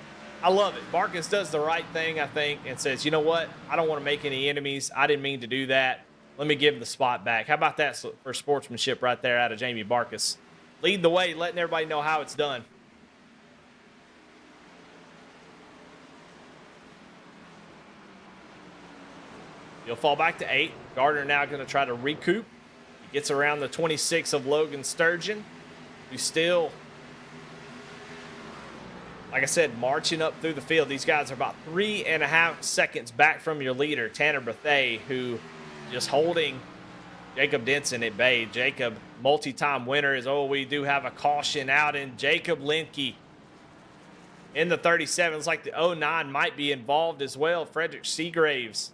I love it. Marcus does the right thing, I think, and says, you know what? I don't want to make any enemies. I didn't mean to do that. Let me give him the spot back. How about that for sportsmanship right there out of Jamie Marcus? Lead the way, letting everybody know how it's done. He'll fall back to 8. Gardner now going to try to recoup. He gets around the 26 of Logan Sturgeon, who's still, like I said, marching up through the field. These guys are about 3.5 seconds back from your leader, Tanner Bethea, who just holding Jacob Denson at bay. Jacob, multi-time winner, is, we do have a caution out in Jacob Linke in the 37. Looks like the 09 might be involved as well. Frederick Seagraves,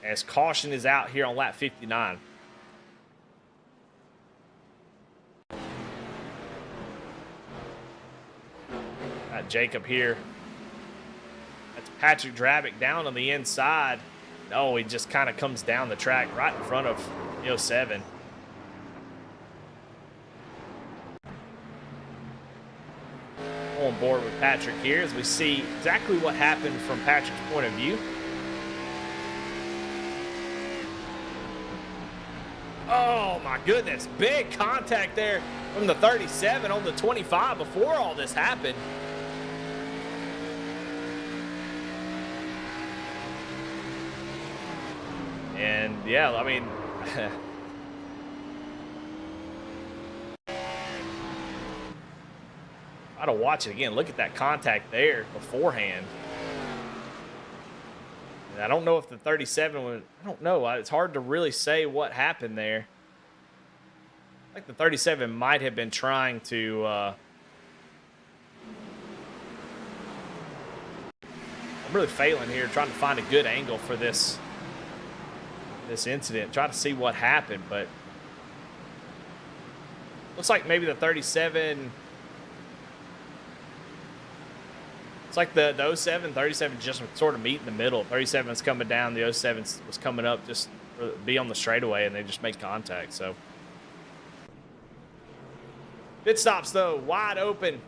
as caution is out here on lap 59. Got Jacob here. That's Patrick Drabick down on the inside. Oh, he just kind of comes down the track right in front of the 07. On board with Patrick here as we see exactly what happened from Patrick's point of view. Oh my goodness, big contact there from the 37 on the 25 before all this happened. And yeah, I mean, I gotta watch it again. Look at that contact there beforehand. And I don't know if the 37 was, I don't know. It's hard to really say what happened there. I think the 37 might have been trying to, I'm really failing here, trying to find a good angle for this incident, try to see what happened, but looks like maybe the 37, it's like the 07, 37 just sort of meet in the middle. 37 is coming down, the 07 was coming up just to be on the straightaway, and they just made contact. So pit stops though wide open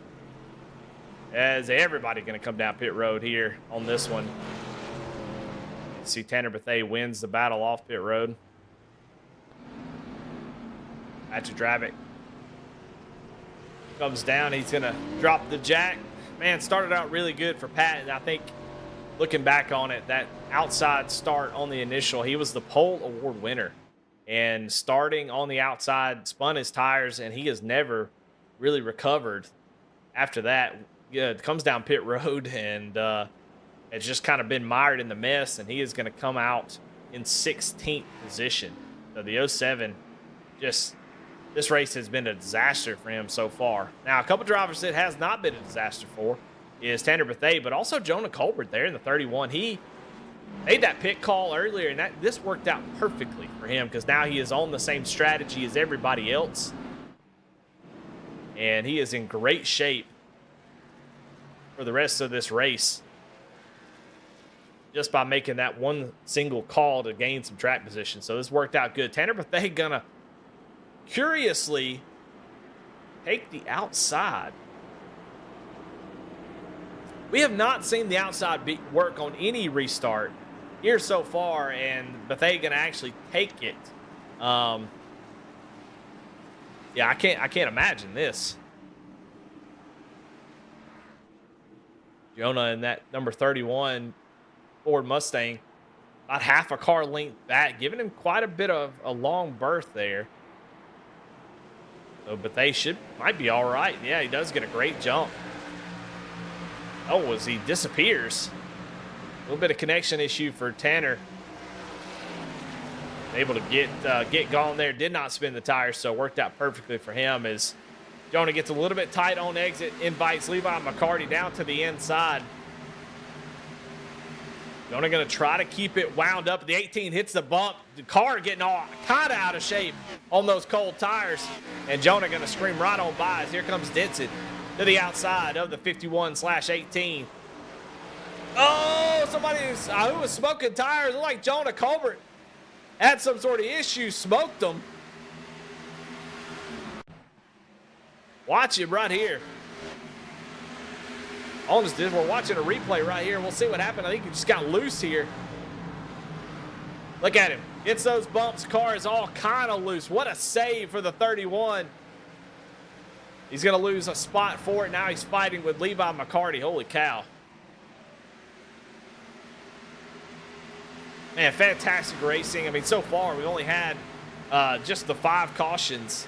as everybody going to come down pit road here on this one. See Tanner Bethea wins the battle off pit road. Patrick Dravick comes down. He's going to drop the jack. Man, started out really good for Pat, and I think looking back on it, that outside start on the initial, he was the pole award winner. And starting on the outside, spun his tires, and he has never really recovered after that. Yeah, it comes down pit road, and it's just kind of been mired in the mess, and he is going to come out in 16th position. So the 07, just this race has been a disaster for him so far. Now, a couple drivers that has not been a disaster for is Tanner Bethea, but also Jonah Colbert there in the 31. He made that pit call earlier, and this worked out perfectly for him because now he is on the same strategy as everybody else. And he is in great shape for the rest of this race just by making that one single call to gain some track position. So this worked out good. Tanner Bethea gonna curiously take the outside. We have not seen the outside work on any restart here so far, and Bethea gonna actually take it. Yeah, I can't imagine this. Jonah in that number 31 Ford Mustang, about half a car length back, giving him quite a bit of a long berth there. So Bethea might be all right. Yeah, he does get a great jump. Oh, as he disappears. A little bit of connection issue for Tanner. Able to get gone there. Did not spin the tires, so it worked out perfectly for him as Jonah gets a little bit tight on exit, invites Levi McCarty down to the inside. Jonah going to try to keep it wound up. The 18 hits the bump. The car getting all kind of out of shape on those cold tires. And Jonah going to scream right on by as here comes Denson to the outside of the 51/18. Oh, somebody who was smoking tires. Looked like Jonah Colbert had some sort of issue, smoked them. Watch him right here. We're watching a replay right here. We'll see what happened. I think he just got loose here. Look at him. Hits those bumps. Car is all kind of loose. What a save for the 31. He's going to lose a spot for it. Now he's fighting with Levi McCarty. Holy cow. Man, fantastic racing. I mean, so far we've only had just the 5 cautions.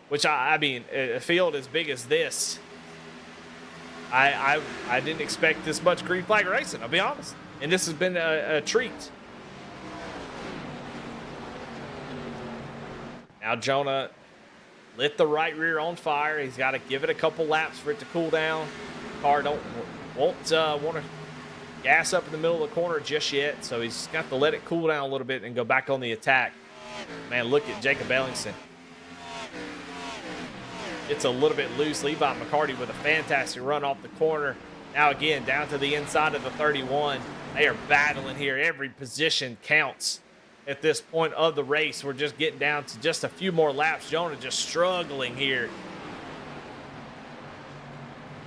Which, I mean, a field as big as this, I didn't expect this much green flag racing, I'll be honest. And this has been a treat. Now Jonah lit the right rear on fire. He's got to give it a couple laps for it to cool down. Car won't want to gas up in the middle of the corner just yet, so he's got to let it cool down a little bit and go back on the attack. Man, look at Jacob Ellingson. It's a little bit loose. Levi McCarty with a fantastic run off the corner. Now again, down to the inside of the 31. They are battling here. Every position counts at this point of the race. We're just getting down to just a few more laps. Jonah just struggling here.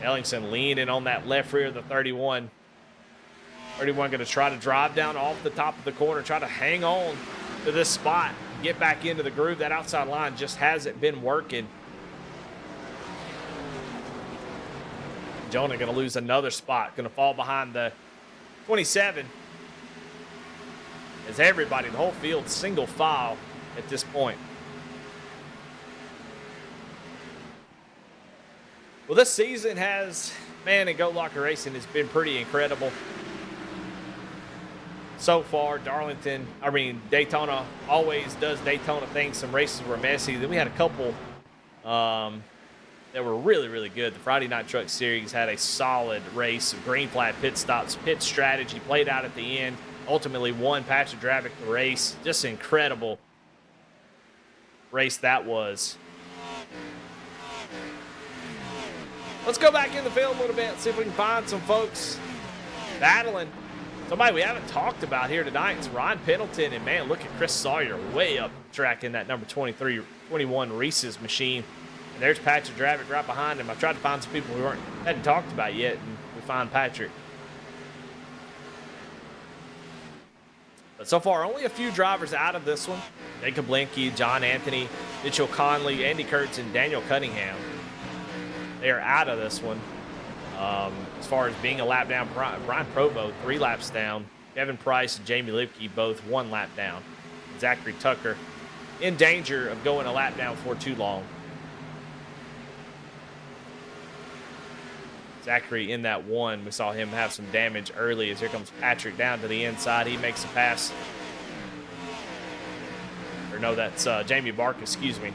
Ellingson leaning on that left rear of the 31. 31 going to try to drive down off the top of the corner, try to hang on to this spot, get back into the groove. That outside line just hasn't been working. Jonah going to lose another spot. Going to fall behind the 27. As everybody, the whole field, single file at this point. Well, this season has, man, in Go Locker Racing has been pretty incredible. So far, Daytona always does Daytona things. Some races were messy. Then we had a couple that were really, really good. The Friday Night Truck Series had a solid race. Green flag pit stops, pit strategy played out at the end. Ultimately won Patrick Dravick the race. Just an incredible race that was. Let's go back in the field a little bit, see if we can find some folks battling. Somebody we haven't talked about here tonight is Ron Pendleton. And, man, look at Chris Sawyer way up the track in that number 21 Reese's machine. And there's Patrick Dravick right behind him. I tried to find some people we hadn't talked about yet, and we find Patrick. But so far, only a few drivers out of this one. Jacob Linke, John Anthony, Mitchell Conley, Andy Kurtz, and Daniel Cunningham. They are out of this one. As far as being a lap down, Brian Provo, 3 laps down. Kevin Price and Jamie Lipke, both 1 lap down. Zachary Tucker in danger of going a lap down for too long. Zachary in that 1. We saw him have some damage early as here comes Patrick down to the inside. He makes a pass. Or no, that's Jamie Barker, excuse me.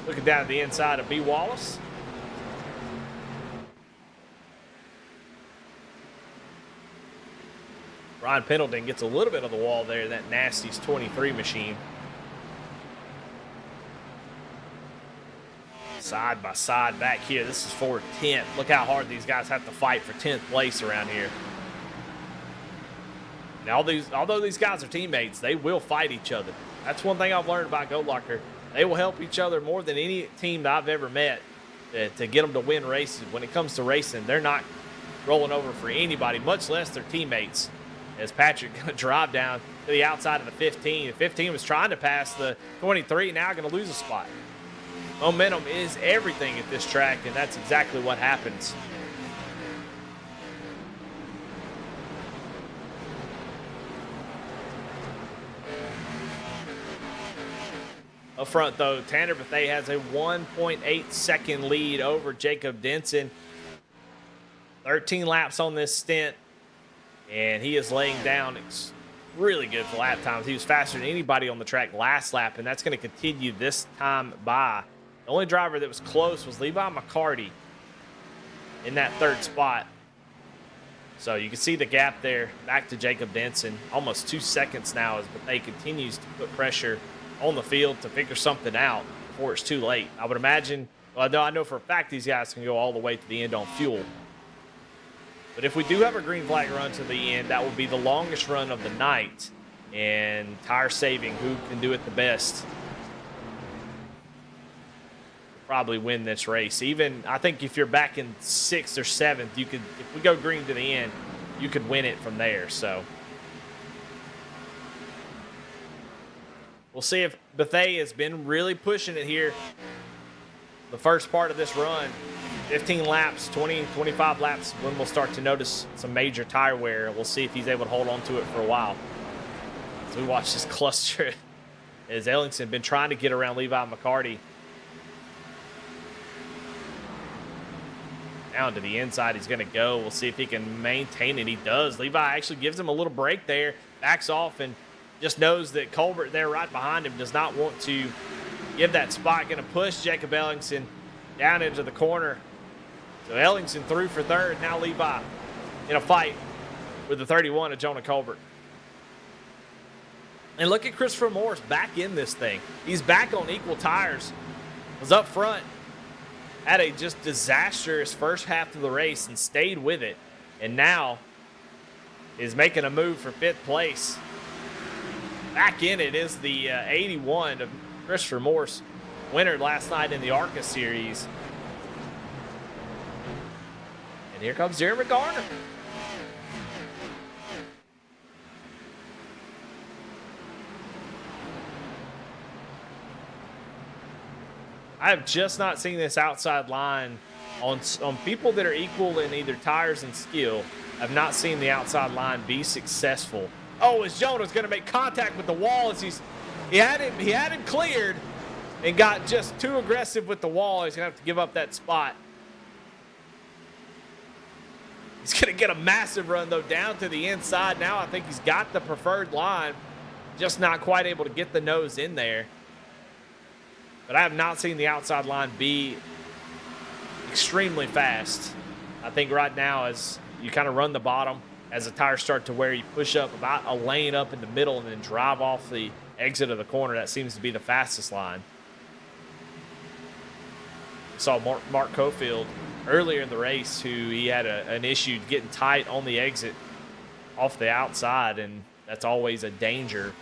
Looking down to the inside of B. Wallace. Ryan Pendleton gets a little bit of the wall there, that Nasty's 23 machine. Side by side back here. This is for 10th. Look how hard these guys have to fight for 10th place around here. Now, although these guys are teammates, they will fight each other. That's one thing I've learned about Go Locker. They will help each other more than any team that I've ever met to get them to win races. When it comes to racing, they're not rolling over for anybody, much less their teammates. As Patrick going to drive down to the outside of the 15. The 15 was trying to pass the 23, now going to lose a spot. Momentum is everything at this track, and that's exactly what happens. Up front, though, Tanner Bethea has a 1.8 second lead over Jacob Denson. 13 laps on this stint, and he is laying down really good for lap times. He was faster than anybody on the track last lap, and that's going to continue this time by. The only driver that was close was Levi McCarty in that 3rd spot. So you can see the gap there back to Jacob Denson. Almost 2 seconds now as Bethea continues to put pressure on the field to figure something out before it's too late. I would imagine, well, I know for a fact these guys can go all the way to the end on fuel. But if we do have a green flag run to the end, that will be the longest run of the night. And tire saving, who can do it the best, probably win this race. Even, I think if you're back in 6th or 7th, you could, if we go green to the end, you could win it from there. So we'll see if Bethea has been really pushing it here the first part of this run. 15 laps, 20, 25 laps, when we'll start to notice some major tire wear. We'll see if he's able to hold on to it for a while. So we watch this cluster as Ellingson been trying to get around Levi McCarty. Down to the inside, he's going to go. We'll see if he can maintain it. He does. Levi actually gives him a little break there, backs off, and just knows that Colbert there right behind him does not want to give that spot. Going to push Jacob Ellingson down into the corner. So Ellingson through for 3rd. Now Levi in a fight with the 31 of Jonah Colbert. And look at Christopher Morris back in this thing. He's back on equal tires. Was up front. Had a just disastrous first half of the race and stayed with it. And now is making a move for 5th place. Back in it is the 81 of Christopher Morse, winner last night in the ARCA Series. And here comes Jeremy Garner. I have just not seen this outside line on people that are equal in either tires and skill. I've not seen the outside line be successful. Oh, as Jonah's going to make contact with the wall as he had him cleared and got just too aggressive with the wall. He's going to have to give up that spot. He's going to get a massive run, though, down to the inside. Now I think he's got the preferred line, just not quite able to get the nose in there. But I have not seen the outside line be extremely fast. I think right now as you kind of run the bottom, as the tires start to wear, you push up about a lane up in the middle and then drive off the exit of the corner. That seems to be the fastest line. We saw Mark Cofield earlier in the race, who he had an issue getting tight on the exit off the outside, and that's always a danger.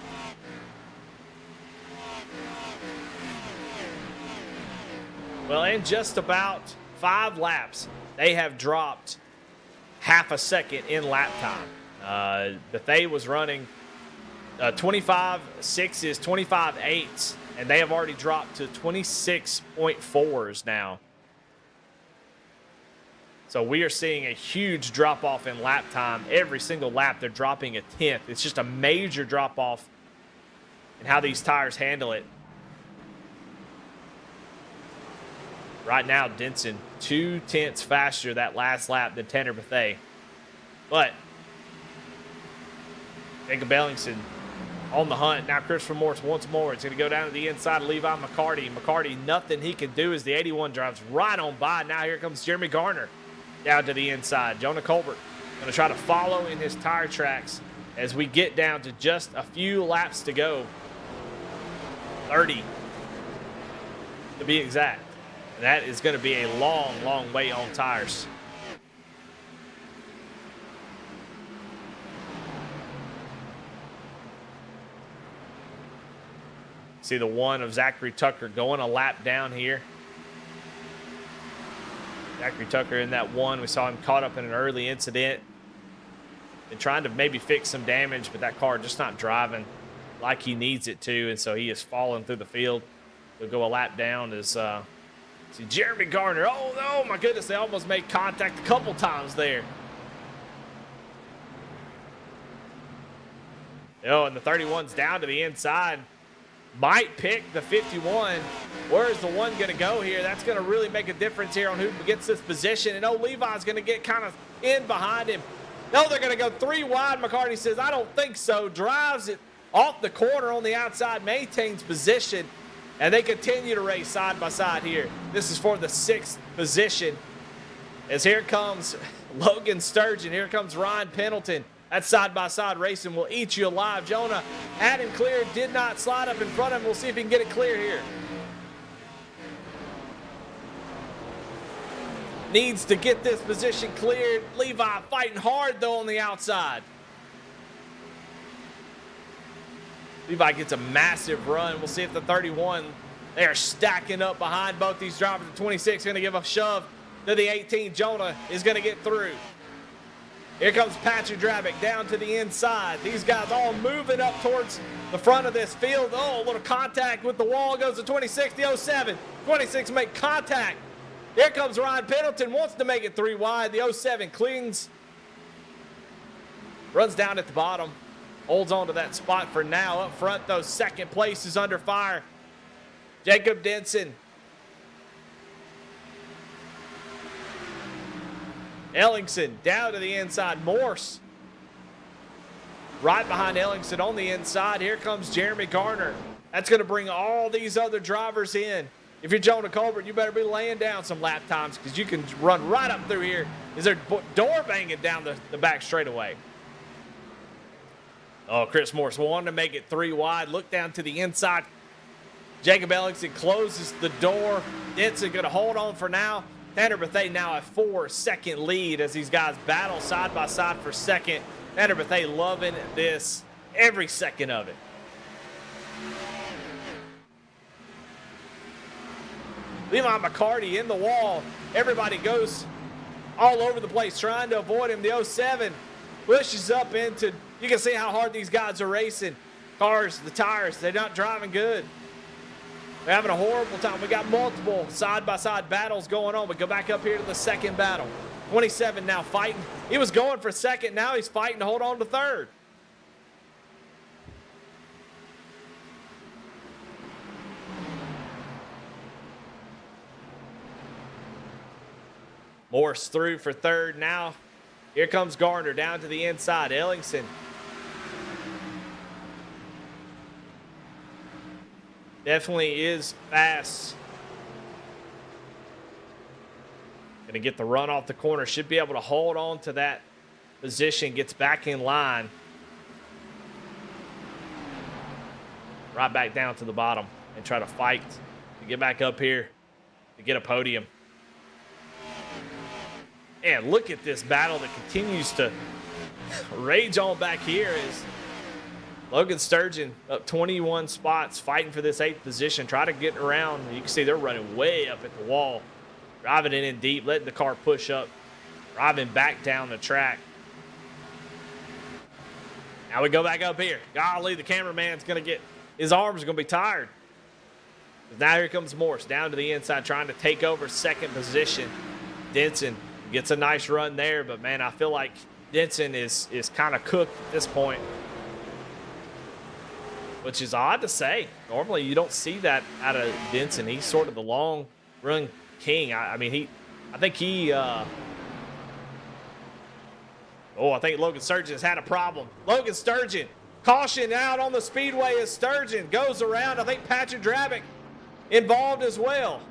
Well, in just about 5 laps, they have dropped half a second in lap time. Bethea was running 25.6s, 25.8s, and they have already dropped to 26.4s now. So we are seeing a huge drop-off in lap time. Every single lap, they're dropping a tenth. It's just a major drop-off in how these tires handle it. Right now, Denson 2 tenths faster that last lap than Tanner Bethea. But Jacob Ellingson on the hunt. Now Christopher Morris once more. It's going to go down to the inside of Levi McCarty. McCarty, nothing he can do as the 81 drives right on by. Now here comes Jeremy Garner down to the inside. Jonah Colbert going to try to follow in his tire tracks as we get down to just a few laps to go. 30 to be exact. And that is going to be a long, long way on tires. See the one of Zachary Tucker going a lap down here. Zachary Tucker in that one. We saw him caught up in an early incident. Been trying to maybe fix some damage, but that car just not driving like he needs it to, and so he is falling through the field. He'll go a lap down as see Jeremy Garner. Oh my goodness, they almost made contact a couple times there. Oh, and the 31's down to the inside. Might pick the 51. Where is the one going to go here? That's going to really make a difference here on who gets this position. And Levi's going to get kind of in behind him. No, they're going to go 3 wide. McCarty says, I don't think so. Drives it off the corner on the outside, maintains position, and they continue to race side by side here. This is for the 6th position. As here comes Logan Sturgeon. Here comes Ryan Pendleton. That side-by-side racing will eat you alive. Jonah had him cleared, did not slide up in front of him. We'll see if he can get it clear here. Needs to get this position cleared. Levi fighting hard, though, on the outside. Levi gets a massive run. We'll see if the 31, they are stacking up behind both these drivers. The 26 going to give a shove to the 18. Jonah is going to get through. Here comes Patrick Drabick down to the inside. These guys all moving up towards the front of this field. Oh, a little contact with the wall. Goes to 26, the 07. 26 make contact. Here comes Ryan Pendleton. Wants to make it 3 wide. The 07 clings. Runs down at the bottom. Holds on to that spot for now. Up front, though, second place is under fire. Jacob Denson. Ellingson down to the inside. Morse right behind Ellingson on the inside. Here comes Jeremy Garner. That's going to bring all these other drivers in. If you're Jonah Colbert, you better be laying down some lap times because you can run right up through here. Is there door banging down the back straightaway? Oh, Chris Morse wanted to make it 3 wide. Look down to the inside. Jacob Ellingson closes the door. Denson going to hold on for now. Tanner Bethea now a 4-second lead as these guys battle side by side for second. Tanner Bethea loving this, every second of it. Levi McCarty in the wall. Everybody goes all over the place trying to avoid him. The 07 pushes up into, you can see how hard these guys are racing. Cars, the tires, they're not driving good. They're having a horrible time. We got multiple side-by-side battles going on. We go back up here to the second battle. 27 now fighting. He was going for second. Now he's fighting to hold on to third. Morse through for third now. Here comes Garner down to the inside. Ellingson. Definitely is fast. Going to get the run off the corner. Should be able to hold on to that position. Gets back in line. Right back down to the bottom and try to fight to get back up here to get a podium. And look at this battle that continues to rage on back here as Logan Sturgeon up 21 spots, fighting for this 8th position. Try to get around. You can see they're running way up at the wall. Driving it in deep, letting the car push up. Driving back down the track. Now we go back up here. Golly, the cameraman's going to get – his arms are going to be tired. Now here comes Morse down to the inside trying to take over second position. Denson gets a nice run there, but, man, I feel like Denson is kind of cooked at this point, which is odd to say. Normally you don't see that out of Denson. He's sort of the long-run king. I think Logan Sturgeon has had a problem. Logan Sturgeon, caution out on the speedway as Sturgeon goes around. I think Patrick Drabick involved as well.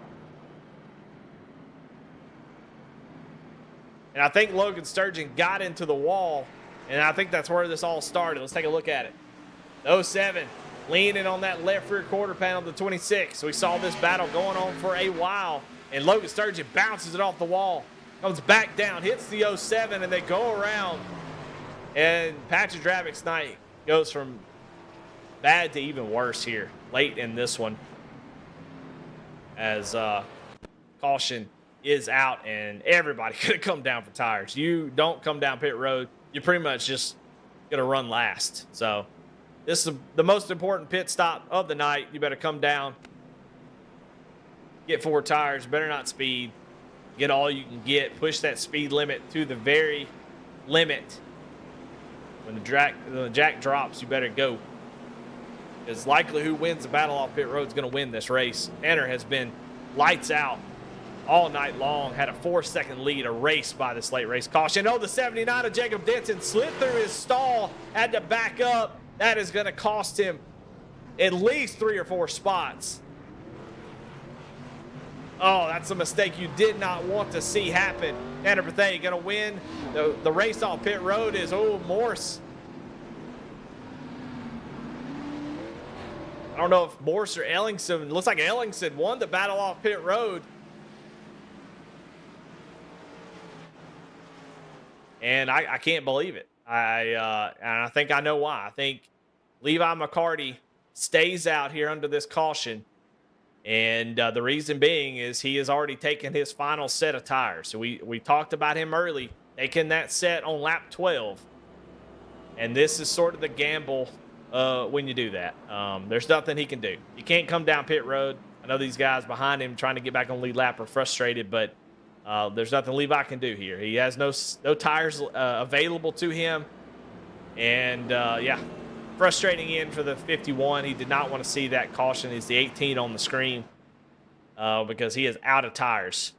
And I think Logan Sturgeon got into the wall, and I think that's where this all started. Let's take a look at it. The 07 leaning on that left rear quarter panel of the 26. So we saw this battle going on for a while, and Logan Sturgeon bounces it off the wall, comes back down, hits the 07, and they go around. And Patrick Drabick's night goes from bad to even worse here late in this one, as caution is out, and everybody could have come down for tires. You don't come down pit road, you're pretty much just going to run last. So this is the most important pit stop of the night. You better come down, get 4 tires, better not speed, get all you can get, push that speed limit to the very limit. When the jack drops, you better go. It's likely who wins the battle off pit road is going to win this race. Tanner has been lights out all night long, had a 4-second lead erased by this late race caution. Oh, the 79 of Jacob Denson slid through his stall, had to back up. That is going to cost him at least 3 or 4 spots. Oh, that's a mistake you did not want to see happen. Tanner Bethea going to win. The race off pit road is, Morse. I don't know if Morse or Ellingson. Looks like Ellingson won the battle off pit road. And I can't believe it. And I think I know why. I think Levi McCarty stays out here under this caution. And the reason being is he has already taken his final set of tires. So we talked about him early, taking that set on lap 12. And this is sort of the gamble when you do that. There's nothing he can do. You can't come down pit road. I know these guys behind him trying to get back on lead lap are frustrated, but there's nothing Levi can do here. He has no tires available to him. And, yeah, frustrating end for the 51. He did not want to see that caution. He's the 18 on the screen because he is out of tires.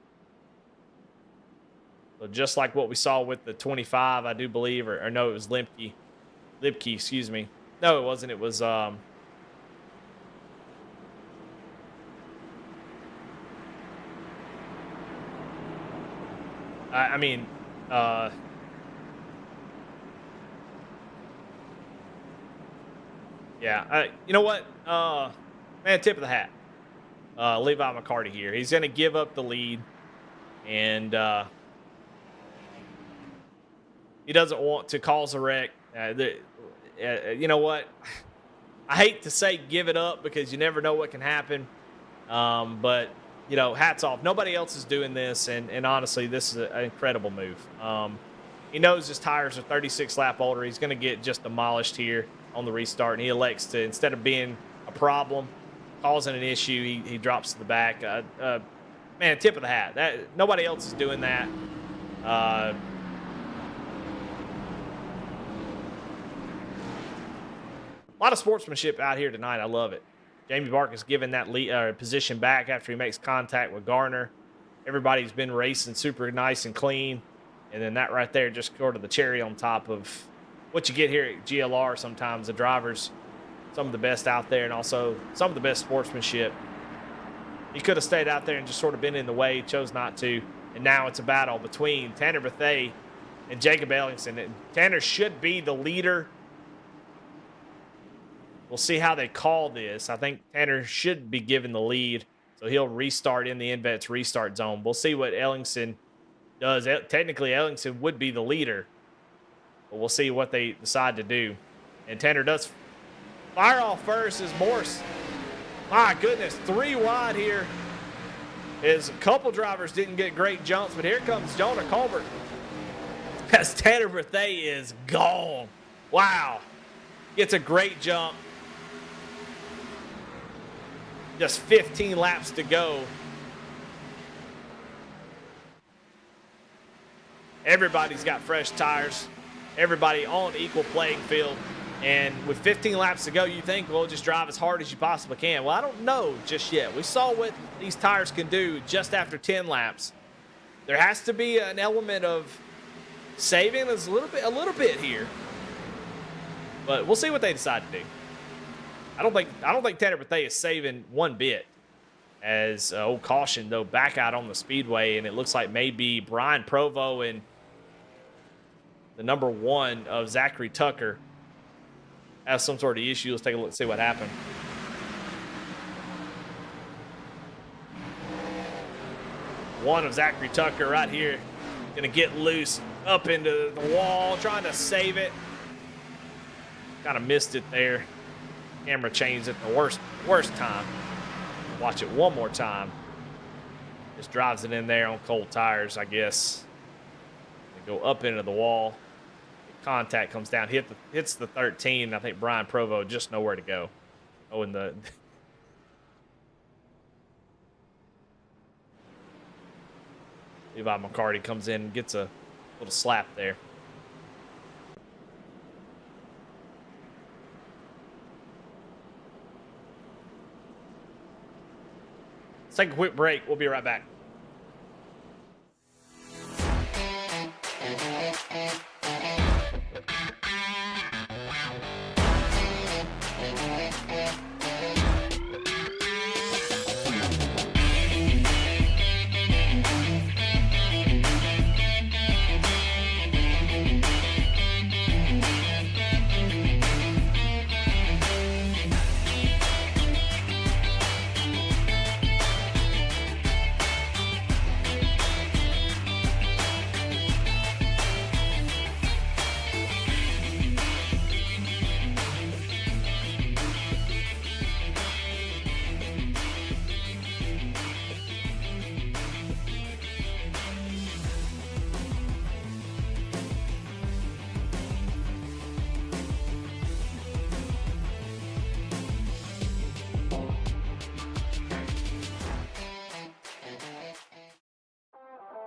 So just like what we saw with the 25, I do believe, or no, it was Limke, excuse me. No, it wasn't. It was yeah, you know what? Man, tip of the hat. Levi McCarty here. He's going to give up the lead, and he doesn't want to cause a wreck. You know what? I hate to say give it up because you never know what can happen, but, you know, hats off. Nobody else is doing this, and honestly, this is an incredible move. He knows his tires are 36 lap older. He's going to get just demolished here on the restart, and he elects to, instead of being a problem, causing an issue, he drops to the back. Man, tip of the hat. Nobody else is doing that. A lot of sportsmanship out here tonight. I love it. Jamie Bark is giving that position back after he makes contact with Garner. Everybody's been racing super nice and clean, and then that right there just sort of the cherry on top of what you get here at GLR sometimes. The drivers, some of the best out there, and also some of the best sportsmanship. He could have stayed out there and just sort of been in the way, chose not to, and now it's a battle between Tanner Bethea and Jacob Ellingson. And Tanner should be the leader. We'll see how they call this. I think Tanner should be given the lead, so he'll restart in the InVet's restart zone. We'll see what Ellingson does. Technically, Ellingson would be the leader, but we'll see what they decide to do. And Tanner does fire off first as Morse. My goodness, 3 wide here. As a couple drivers didn't get great jumps, but here comes Jonah Colbert as Tanner Bethea is gone. Wow. Gets a great jump. Just 15 laps to go. Everybody's got fresh tires. Everybody on equal playing field. And with 15 laps to go, you think, well, just drive as hard as you possibly can. Well, I don't know just yet. We saw what these tires can do just after 10 laps. There has to be an element of saving us a little bit here. But we'll see what they decide to do. I don't think Tanner Bethea is saving one bit. As old caution though back out on the speedway, and it looks like maybe Brian Provo and the number 1 of Zachary Tucker has some sort of issue. Let's take a look, see what happened. One of Zachary Tucker right here gonna get loose up into the wall, trying to save it. Kind of missed it there. Camera changed at the worst time. Watch it one more time. Just drives it in there on cold tires, I guess. They go up into the wall. The contact comes down, hits the 13. I think Brian Provo just nowhere to go. Oh, and the Levi McCarty comes in and gets a little slap there. Let's take a quick break. We'll be right back.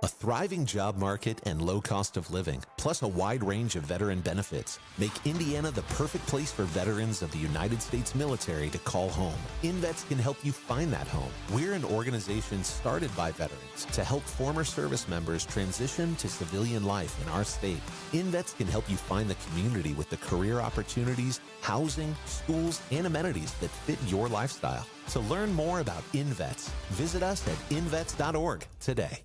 A thriving job market and low cost of living, plus a wide range of veteran benefits, make Indiana the perfect place for veterans of the United States military to call home. InVets can help you find that home. We're an organization started by veterans to help former service members transition to civilian life in our state. InVets can help you find the community with the career opportunities, housing, schools, and amenities that fit your lifestyle. To learn more about InVets, visit us at invets.org today.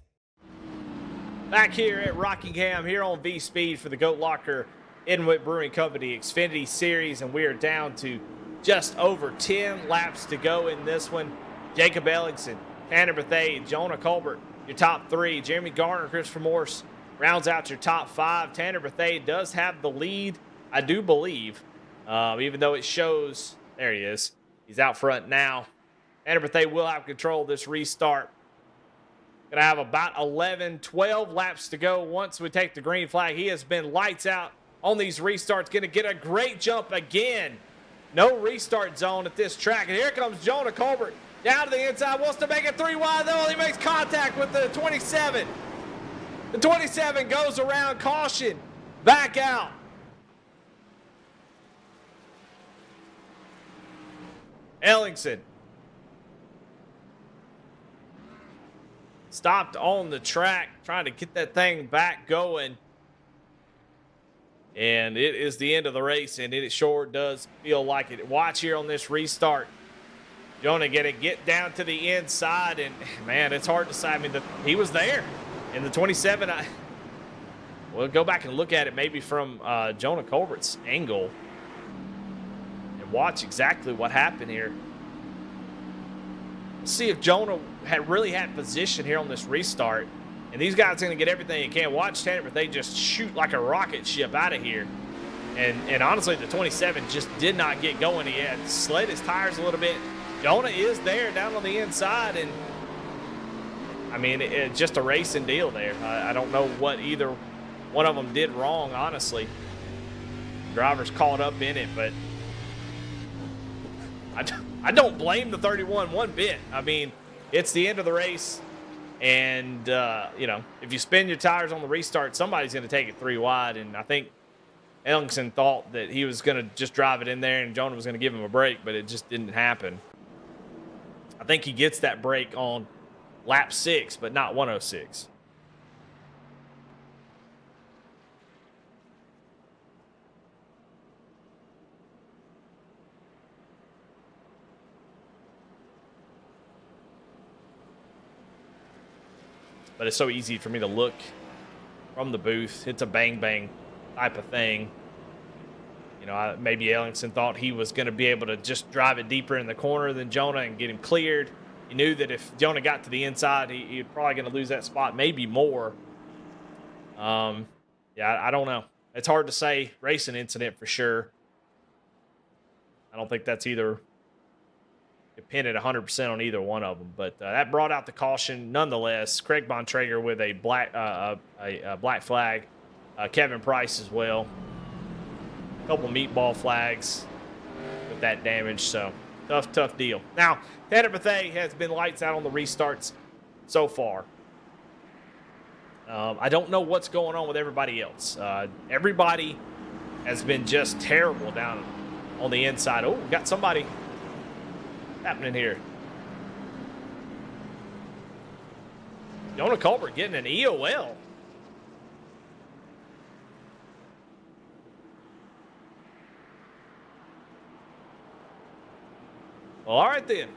Back here at Rockingham, here on V-Speed for the Goat Locker Inwood Brewing Company Xfinity Series, and we are down to just over 10 laps to go in this one. Jacob Ellingson, Tanner Bethea, Jonah Colbert, your top 3. Jeremy Garner, Christopher Morse rounds out your top 5. Tanner Bethea does have the lead, I do believe, even though it shows, there he is, he's out front now. Tanner Bethea will have control of this restart. Going to have about 11, 12 laps to go once we take the green flag. He has been lights out on these restarts. Going to get a great jump again. No restart zone at this track. And here comes Jonah Colbert down to the inside. Wants to make it 3 wide, though. He makes contact with the 27. The 27 goes around. Caution. Back out. Ellingson. Stopped on the track, trying to get that thing back going. And it is the end of the race, and it sure does feel like it. Watch here on this restart. Jonah going to get down to the inside, and, man, it's hard to say. I mean, he was there. And the 27, we'll go back and look at it maybe from Jonah Colbert's angle and watch exactly what happened here. See if Jonah had really had position here on this restart. And these guys are going to get everything they can. Watch Tanner, but they just shoot like a rocket ship out of here. And honestly, the 27 just did not get going. He had slid his tires a little bit. Jonah is there down on the inside. And, I mean, it's just a racing deal there. I don't know what either one of them did wrong, honestly. Drivers caught up in it, but I don't blame the 31 one bit. I mean, it's the end of the race. And, you know, if you spin your tires on the restart, somebody's going to take it 3 wide. And I think Ellingson thought that he was going to just drive it in there and Jonah was going to give him a break, but it just didn't happen. I think he gets that break on lap 6, but not 106. But it's so easy for me to look from the booth. It's a bang-bang type of thing. You know, maybe Ellingson thought he was going to be able to just drive it deeper in the corner than Jonah and get him cleared. He knew that if Jonah got to the inside, he was probably going to lose that spot, maybe more. Yeah, I don't know. It's hard to say. Racing incident for sure. I don't think that's either depended 100% on either one of them, but that brought out the caution nonetheless. Craig Bontrager with a black flag, Kevin Price as well. A couple meatball flags with that damage, so tough deal. Now, Tanner Bethea has been lights out on the restarts so far. I don't know what's going on with everybody else. Everybody has been just terrible down on the inside. Oh, got somebody happening here. Jonah Colbert getting an EOL. Well, all right then.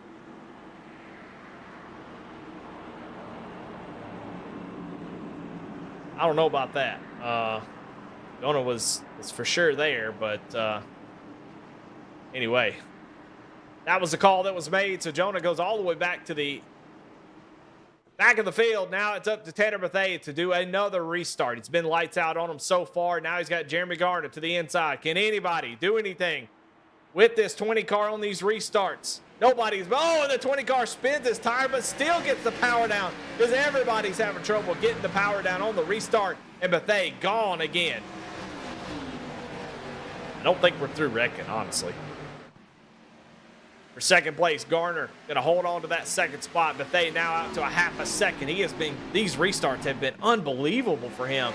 I don't know about that. Jonah was for sure there, but anyway. That was the call that was made, so Jonah goes all the way back to the back of the field. Now it's up to Tanner Bethea to do another restart. It's been lights out on him so far. Now he's got Jeremy Garner to the inside. Can anybody do anything with this 20 car on these restarts? Nobody's. Oh, and the 20 car spins his tire, but still gets the power down because everybody's having trouble getting the power down on the restart, and Bethea gone again. I don't think we're through wrecking, honestly. For second place, Garner going to hold on to that second spot. Bethea now out to a half a second. These restarts have been unbelievable for him.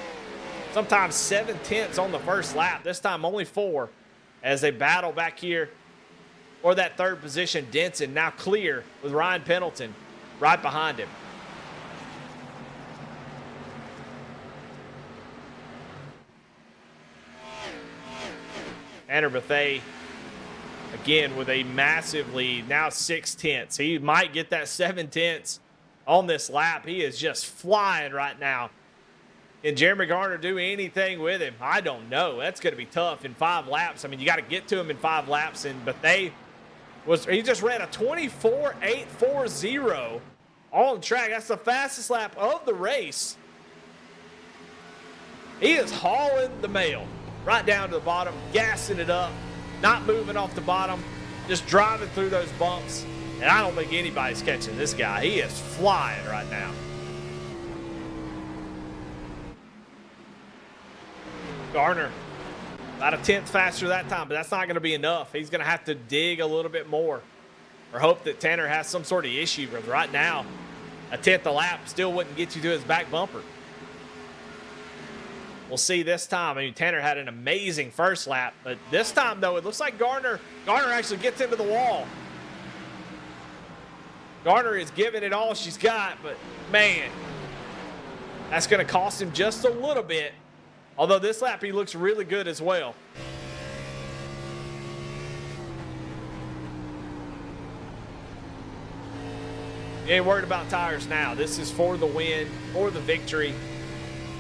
Sometimes 7/10 on the first lap. This time only 4 as they battle back here for that third position. Denson now clear with Ryan Pendleton right behind him. Tanner Bethea again with a massive lead, now 6/10. He might get that 7/10 on this lap. He is just flying right now. Can Jeremy Garner do anything with him? I don't know. That's going to be tough in 5 laps. I mean, you got to get to him in 5 laps, and Bethea he just ran a 24.840 on track. That's the fastest lap of the race. He is hauling the mail right down to the bottom, gassing it up. Not moving off the bottom, just driving through those bumps. And I don't think anybody's catching this guy. He is flying right now. Garner, about a 10th faster that time, but that's not going to be enough. He's going to have to dig a little bit more or hope that Tanner has some sort of issue. Because right now, a 10th a lap still wouldn't get you to his back bumper. We'll see this time. I mean, Tanner had an amazing first lap, but this time, though, it looks like Garner actually gets into the wall. Garner is giving it all she's got, but, man, that's going to cost him just a little bit. Although this lap, he looks really good as well. You ain't worried about tires now. This is for the win, for the victory.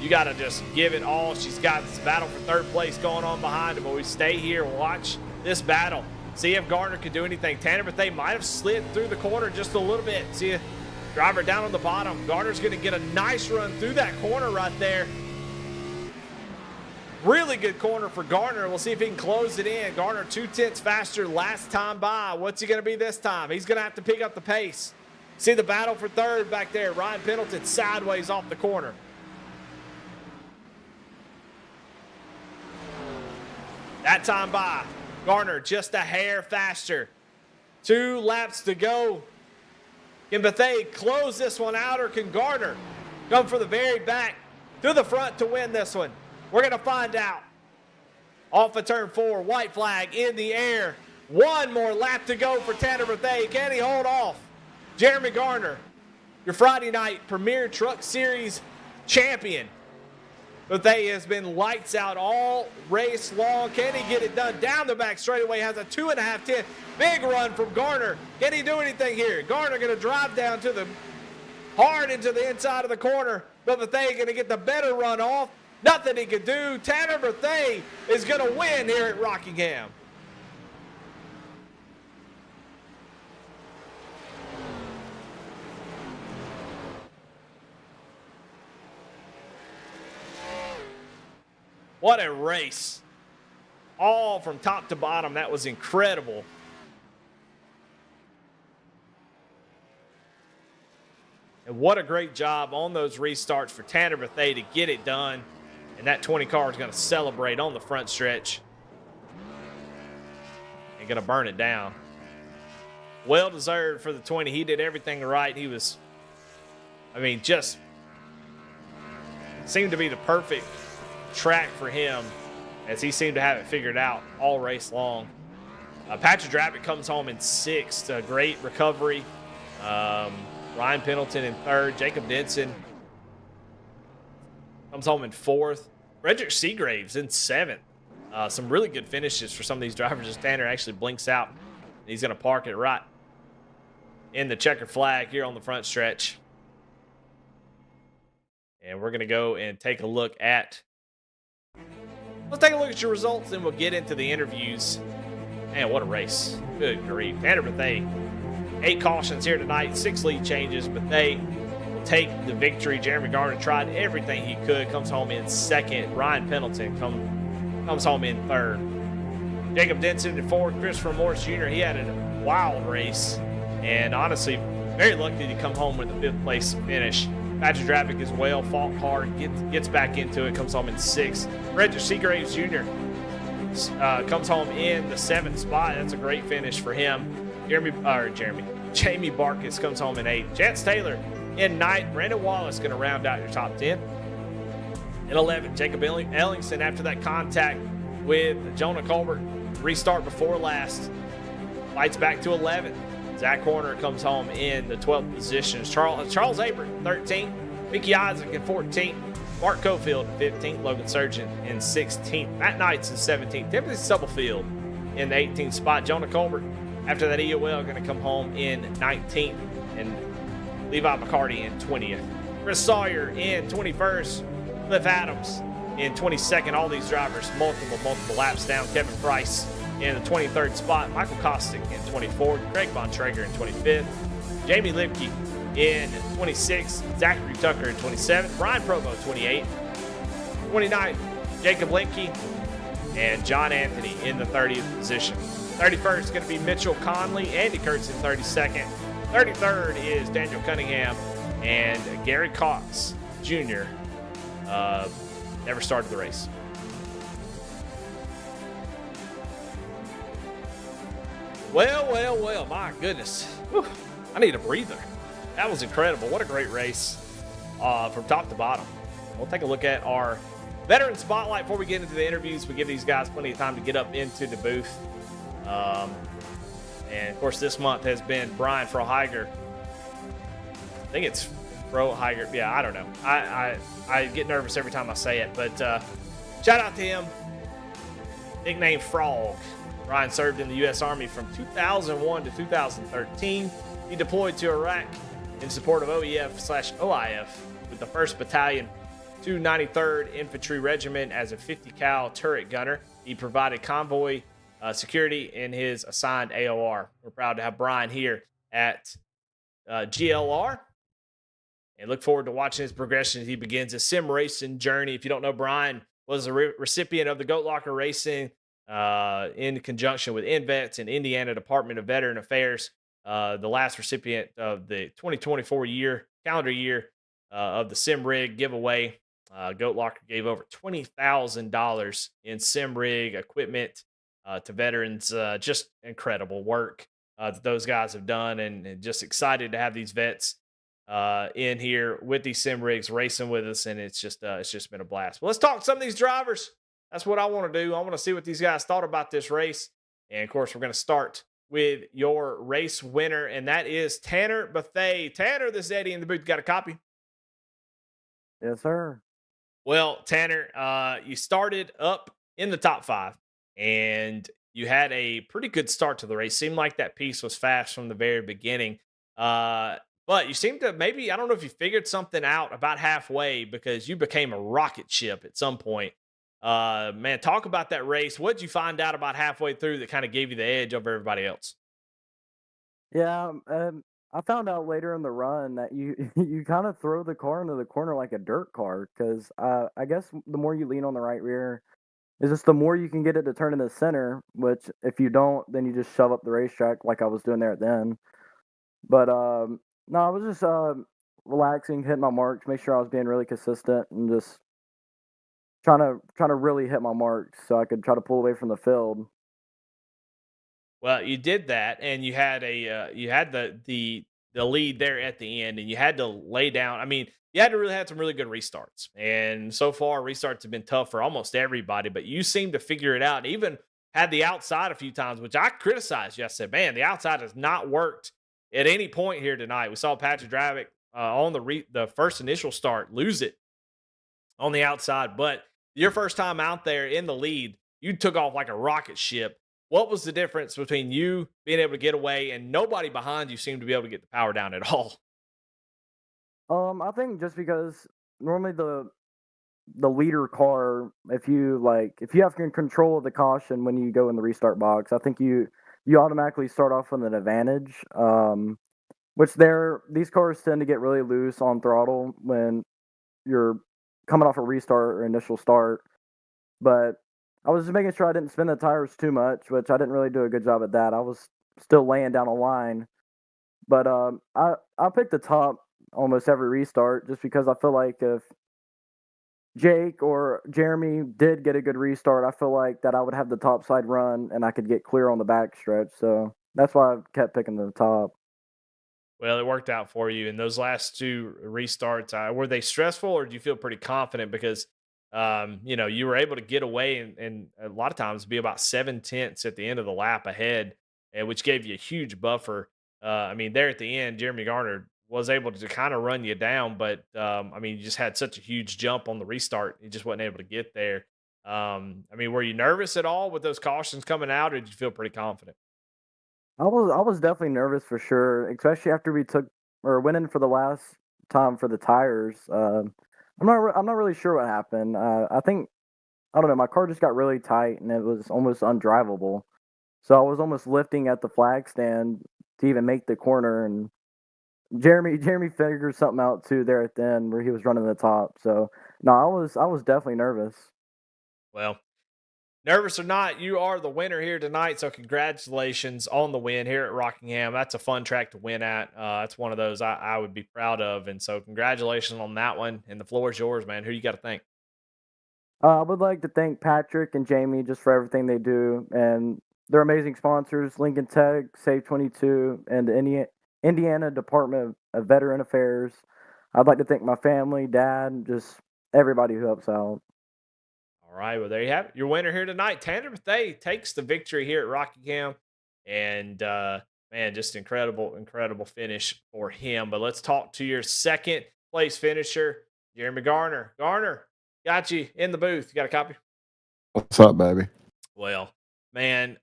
You got to just give it all. She's got this battle for third place going on behind him. But we stay here, watch this battle. See if Garner can do anything. Tanner Bethea might have slid through the corner just a little bit. See a driver down on the bottom. Garner's going to get a nice run through that corner right there. Really good corner for Garner. We'll see if he can close it in. Garner 2/10 faster last time by. What's he going to be this time? He's going to have to pick up the pace. See the battle for third back there. Ryan Pendleton sideways off the corner. That time by, Garner just a hair faster. 2 laps to go. Can Bethea close this one out, or can Garner come from the very back to the front to win this one? We're going to find out. Off of turn 4, white flag in the air. 1 more lap to go for Tanner Bethea. Can he hold off Jeremy Garner, your Friday night Premier Truck Series champion? Bethea has been lights out all race long. Can he get it done? Down the back straightaway, has a 2.5-10. Big run from Garner. Can he do anything here? Garner going to drive down to the hard into the inside of the corner, but Bethea going to get the better run off. Nothing he can do. Tanner Bethea is going to win here at Rockingham. What a race. All from top to bottom. That was incredible. And what a great job on those restarts for Tanner Bethea to get it done. And that 20 car is going to celebrate on the front stretch and going to burn it down. Well deserved for the 20. He did everything right. He was, just seemed to be the perfect track for him, as he seemed to have it figured out all race long. Patrick Drabbit comes home in 6th. A great recovery. Ryan Pendleton in 3rd. Jacob Denson comes home in 4th. Frederick Seagraves in 7th. Some really good finishes for some of these drivers as Tanner actually blinks out. He's going to park it right in the checker flag here on the front stretch. And we're going to go and take a look at Let's take a look at your results, then we'll get into the interviews. Man, what a race. Good grief. Tanner Bethea, 8 cautions here tonight, 6 lead changes, but they will take the victory. Jeremy Garner tried everything he could, comes home in 2nd. Ryan Pendleton comes home in 3rd. Jacob Denson in 4th. Christopher Morris Jr., he had a wild race, and honestly, very lucky to come home with a 5th place finish. Patrick Drabbit as well, fought hard, gets back into it, comes home in 6th. Frederick Seagraves Jr. Comes home in the 7th spot. That's a great finish for him. Jamie Barkis comes home in 8th. Chance Taylor in 9th. Brandon Wallace going to round out your top 10. In 11th, Jacob Ellingson, after that contact with Jonah Colbert, restart before last, fights back to 11th. Zach Horner comes home in the 12th position. Charles Abert, 13th. Mickey Isaac in 14th. Mark Cofield in 15th. Logan Surgeon in 16th. Matt Knights in 17th. Timothy Stubblefield in the 18th spot. Jonah Colbert, after that EOL, going to come home in 19th. And Levi McCarty in 20th. Chris Sawyer in 21st. Cliff Adams in 22nd. All these drivers, multiple laps down. Kevin Price in the 23rd spot. Michael Kostick in 24th. Greg Von Traeger in 25th. Jamie Lipke in 26th. Zachary Tucker in 27th. Brian Provo 28th. 29th, Jacob Linke and John Anthony in the 30th position. 31st is going to be Mitchell Conley. Andy Kurtz in 32nd. 33rd is Daniel Cunningham and Gary Cox Jr. Never started the race. Well, my goodness. Whew, I need a breather. That was incredible. What a great race from top to bottom. We'll take a look at our veteran spotlight before we get into the interviews. We give these guys plenty of time to get up into the booth. And, of course, this month has been Brian Froheiger. I think it's Froheiger. Yeah, I don't know. I get nervous every time I say it. But shout out to him. Nickname Frog. Brian served in the U.S. Army from 2001 to 2013. He deployed to Iraq in support of OEF/OIF with the 1st Battalion, 293rd Infantry Regiment as a 50 cal turret gunner. He provided convoy security in his assigned AOR. We're proud to have Brian here at GLR and look forward to watching his progression as he begins his sim racing journey. If you don't know, Brian was a recipient of the Goat Locker Racing in conjunction with InVets and Indiana Department of Veteran Affairs, the last recipient of the 2024 calendar year of the Sim Rig giveaway. Goat Locker gave over $20,000 in Sim Rig equipment to veterans. Just incredible work. that those guys have done, and just excited to have these vets in here with these sim rigs racing with us, and it's just been a blast. Well, let's talk to some of these drivers. That's what I want to do. I want to see what these guys thought about this race, and of course, we're going to start with your race winner, and that is Tanner Bethay. Tanner, this is Eddie in the booth. Got a copy? Yes, sir. Well, Tanner, you started up in the top five, and you had a pretty good start to the race. Seemed like that piece was fast from the very beginning. But you seem to maybe, I don't know if you figured something out about halfway because you became a rocket ship at some point. Man, talk about that race. What did you find out about halfway through that kind of gave you the edge over everybody else? Yeah, I found out later in the run that you you kind of throw the car into the corner like a dirt car because I guess the more you lean on the right rear, is just the more you can get it to turn in the center. Which if you don't, then you just shove up the racetrack like I was doing there then. But no, I was just relaxing, hitting my marks, make sure I was being really consistent, and just trying to really hit my marks so I could try to pull away from the field. Well, you did that, and you had you had the lead there at the end, and you had to lay down. I mean, you had to really have some really good restarts, and so far restarts have been tough for almost everybody. But you seem to figure it out, and even had the outside a few times, which I criticized you. I said, "Man, the outside has not worked at any point here tonight." We saw Patrick Dravick on the first initial start lose it on the outside, but your first time out there in the lead, you took off like a rocket ship. What was the difference between you being able to get away and nobody behind you seemed to be able to get the power down at all? I think just because normally the leader car, if you have control of the caution when you go in the restart box, I think you automatically start off with an advantage. Which these cars tend to get really loose on throttle when you're coming off a restart or initial start. But I was just making sure I didn't spin the tires too much, which I didn't really do a good job at that. I was still laying down a line, but I picked the top almost every restart just because I feel like if Jake or Jeremy did get a good restart, I feel like that I would have the top side run and I could get clear on the back stretch. So that's why I kept picking the top. Well, it worked out for you. And those last two restarts, were they stressful or do you feel pretty confident because, you were able to get away and a lot of times be about 7/10 at the end of the lap ahead, and which gave you a huge buffer. I mean, there at the end, Jeremy Garner was able to kind of run you down, but I mean, you just had such a huge jump on the restart. You just wasn't able to get there. I mean, were you nervous at all with those cautions coming out, or did you feel pretty confident? I was definitely nervous for sure, especially after we took or went in for the last time for the tires. I'm not really sure what happened. I think I don't know. My car just got really tight and it was almost undrivable. So I was almost lifting at the flag stand to even make the corner. And Jeremy figured something out too there at the end where he was running the top. So no, I was definitely nervous. Well, nervous or not, you are the winner here tonight. So congratulations on the win here at Rockingham. That's a fun track to win at. That's one of those I would be proud of. And so congratulations on that one. And the floor is yours, man. Who you got to thank? I would like to thank Patrick and Jamie just for everything they do, and they're amazing sponsors: Lincoln Tech, Save 22, and the Indiana Department of Veteran Affairs. I'd like to thank my family, dad, just everybody who helps out. All right. Well, there you have it. Your winner here tonight. Tanner Bethay takes the victory here at Rockingham. And man, just incredible, incredible finish for him. But let's talk to your second place finisher, Jeremy Garner. Garner, got you in the booth. You got a copy? What's up, baby? Well, man,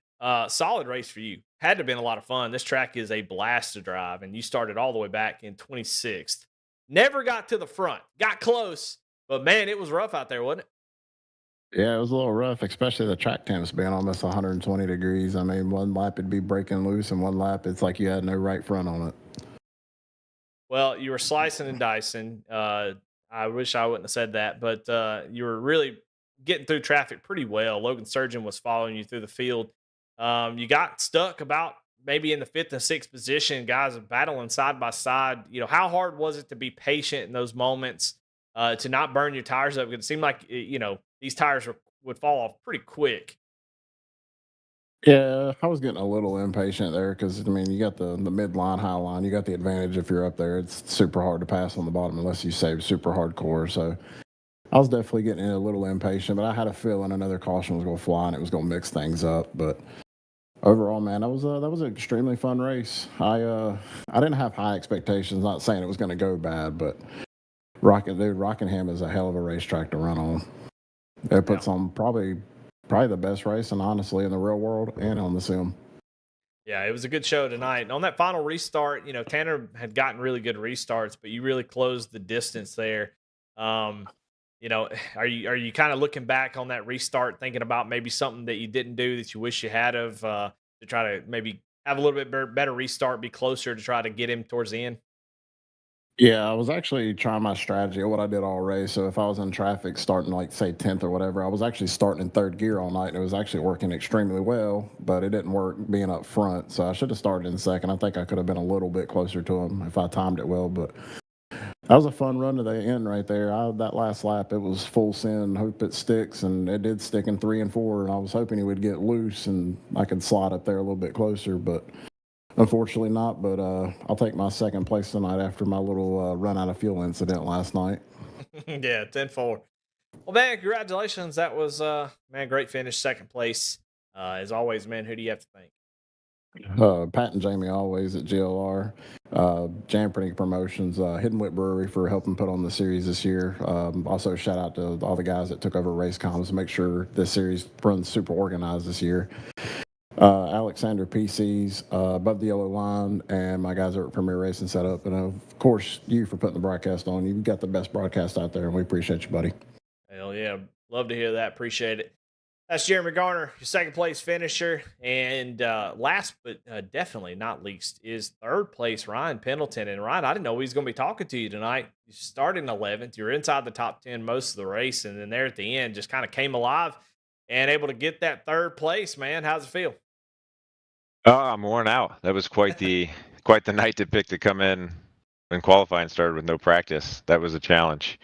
solid race for you. Had to have been a lot of fun. This track is a blast to drive, and you started all the way back in 26th. Never got to the front. Got close, but man, it was rough out there, wasn't it? Yeah, it was a little rough, especially the track temps being almost 120 degrees. I mean, one lap it'd be breaking loose, and one lap it's like you had no right front on it. Well, you were slicing and dicing. I wish I wouldn't have said that, but you were really getting through traffic pretty well. Logan Surgeon was following you through the field. You got stuck about maybe in the fifth and sixth position. Guys are battling side by side. How hard was it to be patient in those moments to not burn your tires up? Because it seemed like these tires would fall off pretty quick. Yeah, I was getting a little impatient there because I mean, you got the midline, high line. You got the advantage if you're up there. It's super hard to pass on the bottom unless you save super hardcore. So I was definitely getting a little impatient, but I had a feeling another caution was going to fly and it was going to mix things up. But overall, man, that was an extremely fun race. I didn't have high expectations. Not saying it was going to go bad, but Rockingham is a hell of a racetrack to run on. It puts on probably the best racing, honestly, in the real world and on the sim. Yeah, it was a good show tonight. And on that final restart, Tanner had gotten really good restarts, but you really closed the distance there. Um, are you kind of looking back on that restart, thinking about maybe something that you didn't do that you wish you had of to try to maybe have a little bit better restart, be closer to try to get him towards the end? Yeah, I was actually trying my strategy of what I did all race. So if I was in traffic starting like say 10th or whatever, I was actually starting in third gear all night and it was actually working extremely well, but it didn't work being up front. So I should have started in second. I think I could have been a little bit closer to him if I timed it well, but that was a fun run to the end right there. That last lap, it was full send, hope it sticks, and it did stick in 3 and 4. And I was hoping he would get loose and I could slide up there a little bit closer, but unfortunately not. But I'll take my second place tonight after my little run out of fuel incident last night. Yeah, 10-4. Well, man, congratulations. That was man, great finish, second place. As always, man, who do you have to thank? Pat and Jamie always at GLR, Jampernick Promotions, Hidden Wit Brewery for helping put on the series this year. Also, shout out to all the guys that took over race comms to make sure this series runs super organized this year. Alexander PCs, Above the Yellow Line, and my guys are at Premier Racing Setup. And of course, you for putting the broadcast on. You've got the best broadcast out there, and we appreciate you, buddy. Hell yeah. Love to hear that. Appreciate it. That's Jeremy Garner, your second place finisher. And last but definitely not least is third place Ryan Pendleton. And Ryan, I didn't know he was going to be talking to you tonight. You started in 11th. You were inside the top 10 most of the race. And then there at the end, just kind of came alive and able to get that third place, man. How's it feel? Oh, I'm worn out. That was quite the night to pick to come in when qualifying started with no practice. That was a challenge.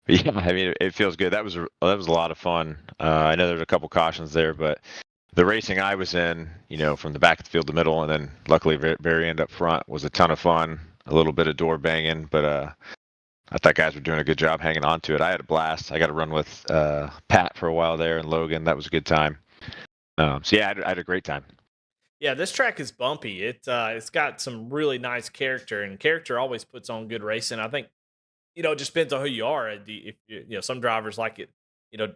But yeah, I mean, it feels good. That was a lot of fun. I know there's a couple cautions there, but the racing I was in, from the back of the field to middle, and then luckily very end up front was a ton of fun. A little bit of door banging, but I thought guys were doing a good job hanging on to it. I had a blast. I got to run with Pat for a while there and Logan. That was a good time. So yeah, I had a great time. Yeah, this track is bumpy. It's got some really nice character, and character always puts on good racing. I think it just depends on who you are. If some drivers like it,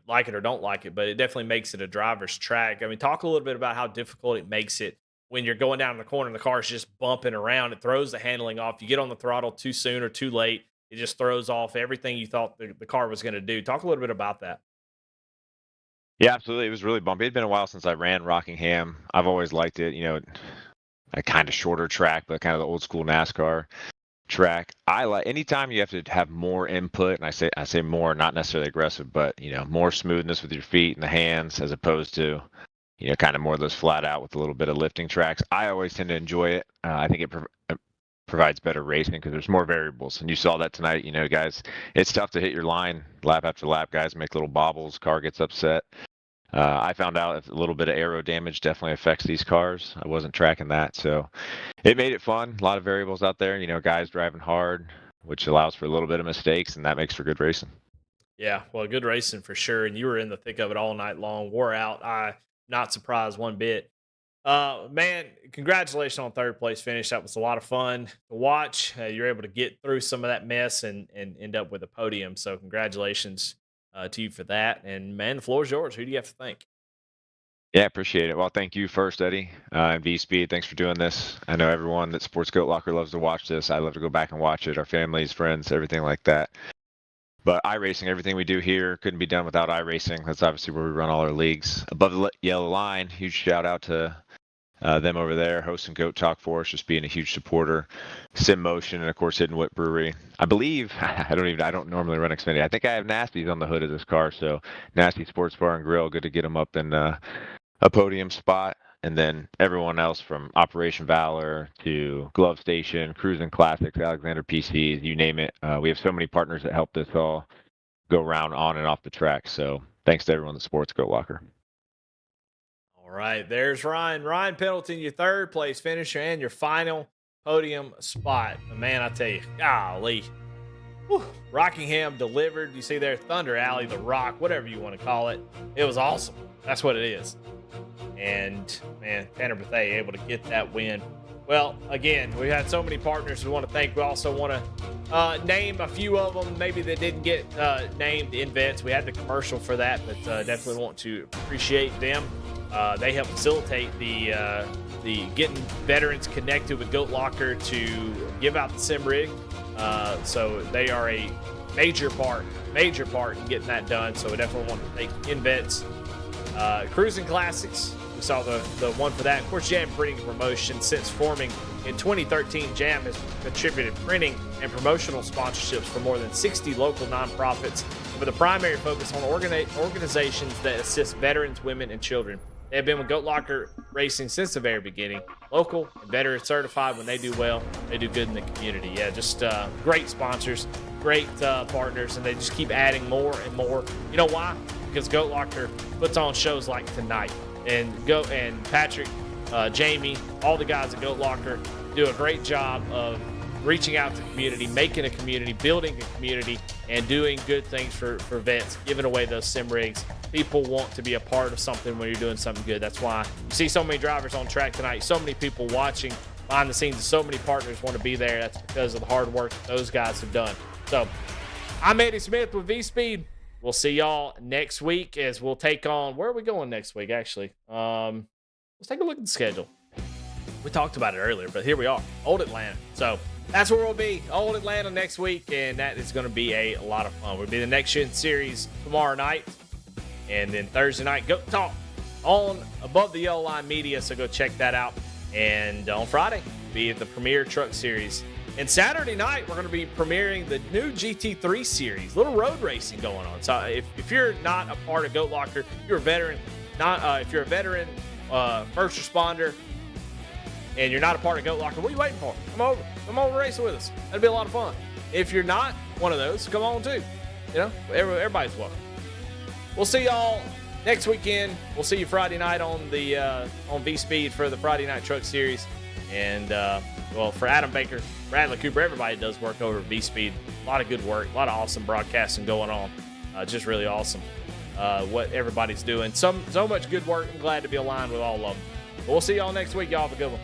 like it or don't like it, but it definitely makes it a driver's track. I mean, talk a little bit about how difficult it makes it when you're going down the corner and the car is just bumping around. It throws the handling off. You get on the throttle too soon or too late, it just throws off everything you thought the car was going to do. Talk a little bit about that. Yeah, absolutely. It was really bumpy. It'd been a while since I ran Rockingham. I've always liked it. A kind of shorter track, but kind of the old school NASCAR track. I like anytime you have to have more input, and I say more, not necessarily aggressive, but more smoothness with your feet and the hands as opposed to kind of more of those flat out with a little bit of lifting tracks. I always tend to enjoy it. I think it provides better racing because there's more variables, and you saw that tonight. Guys, it's tough to hit your line lap after lap. Guys make little bobbles, car gets upset. I found out if a little bit of aero damage definitely affects these cars. I wasn't tracking that, so it made it fun. A lot of variables out there. Guys driving hard, which allows for a little bit of mistakes, and that makes for good racing. Yeah, well, good racing for sure. And you were in the thick of it all night long, wore out. I not surprised one bit. Man, congratulations on third place finish. That was a lot of fun to watch. You're able to get through some of that mess and end up with a podium. So congratulations to you for that. And man, the floor is yours. Who do you have to thank? Yeah, appreciate it. Well, thank you first, Eddie, and V Speed. Thanks for doing this. I know everyone that Sports Goat Locker loves to watch this. I love to go back and watch it. Our families, friends, everything like that. But iRacing, everything we do here couldn't be done without iRacing. That's obviously where we run all our leagues. Above the Yellow Line, huge shout out to them over there, hosting Goat Talk for us, just being a huge supporter. Sim Motion, and of course Hidden Wit Brewery. I believe I don't normally run Xfinity. I think I have Nasty's on the hood of this car, so Nasty Sports Bar and Grill, good to get them up in a podium spot. And then everyone else from Operation Valor to Glove Station, Cruising Classics, Alexander PCs, you name it. We have so many partners that help this all go around on and off the track. So thanks to everyone that supports Goat Locker. All All right, there's Ryan. Ryan Pendleton, your third place finisher and your final podium spot. And man, I tell you, golly. Whew, Rockingham delivered. You see there, Thunder Alley, The Rock, whatever you want to call it. It was awesome. That's what it is. And man, Tanner Bethea able to get that win. Well, again, we had so many partners we want to thank. We also want to name a few of them, maybe that didn't get named in vets. We had the commercial for that, but definitely want to appreciate them. They help facilitate the getting veterans connected with Goat Locker to give out the sim rig. So they are a major part in getting that done. So we definitely want to thank InVets. Cruising Classics, we saw the one for that. Of course, Jam Printing and Promotion. Since forming in 2013, Jam has contributed printing and promotional sponsorships for more than 60 local nonprofits with a primary focus on organizations that assist veterans, women, and children. They have been with Goat Locker Racing since the very beginning. Local and veteran certified. When they do well, they do good in the community. Yeah, just great sponsors, great partners, and they just keep adding more and more. You know why? Because Goat Locker puts on shows like tonight. And Patrick, Jamie, all the guys at Goat Locker do a great job of reaching out to the community, making a community, building a community, and doing good things for vets, giving away those sim rigs. People want to be a part of something when you're doing something good. That's why you see so many drivers on track tonight, so many people watching behind the scenes, and so many partners want to be there. That's because of the hard work that those guys have done. So I'm Eddie Smith with V-Speed. We'll see y'all next week as we'll take on, where are we going next week, actually? Let's take a look at the schedule. We talked about it earlier, but here we are, Old Atlanta. So that's where we'll be, Old Atlanta next week, and that is going to be a lot of fun. We'll be the Next Gen Series tomorrow night, and then Thursday night, Goat Talk on Above the Yellow Line Media, so go check that out. And on Friday, be at the Premier Truck Series. And Saturday night, we're going to be premiering the new GT3 series, little road racing going on. So if you're not a part of Goat Locker, you're a veteran, if you're a veteran, first responder, and you're not a part of Goat Locker, what are you waiting for? Come over racing with us. That'd be a lot of fun. If you're not one of those, come on too. You know, everybody's welcome. We'll see y'all next weekend. We'll see you Friday night on V-Speed for the Friday Night Truck Series. And for Adam Baker, Bradley Cooper, everybody does work over at V-Speed. A lot of good work, a lot of awesome broadcasting going on. Just really awesome what everybody's doing. So much good work. I'm glad to be aligned with all of them. But we'll see y'all next week. Y'all have a good one.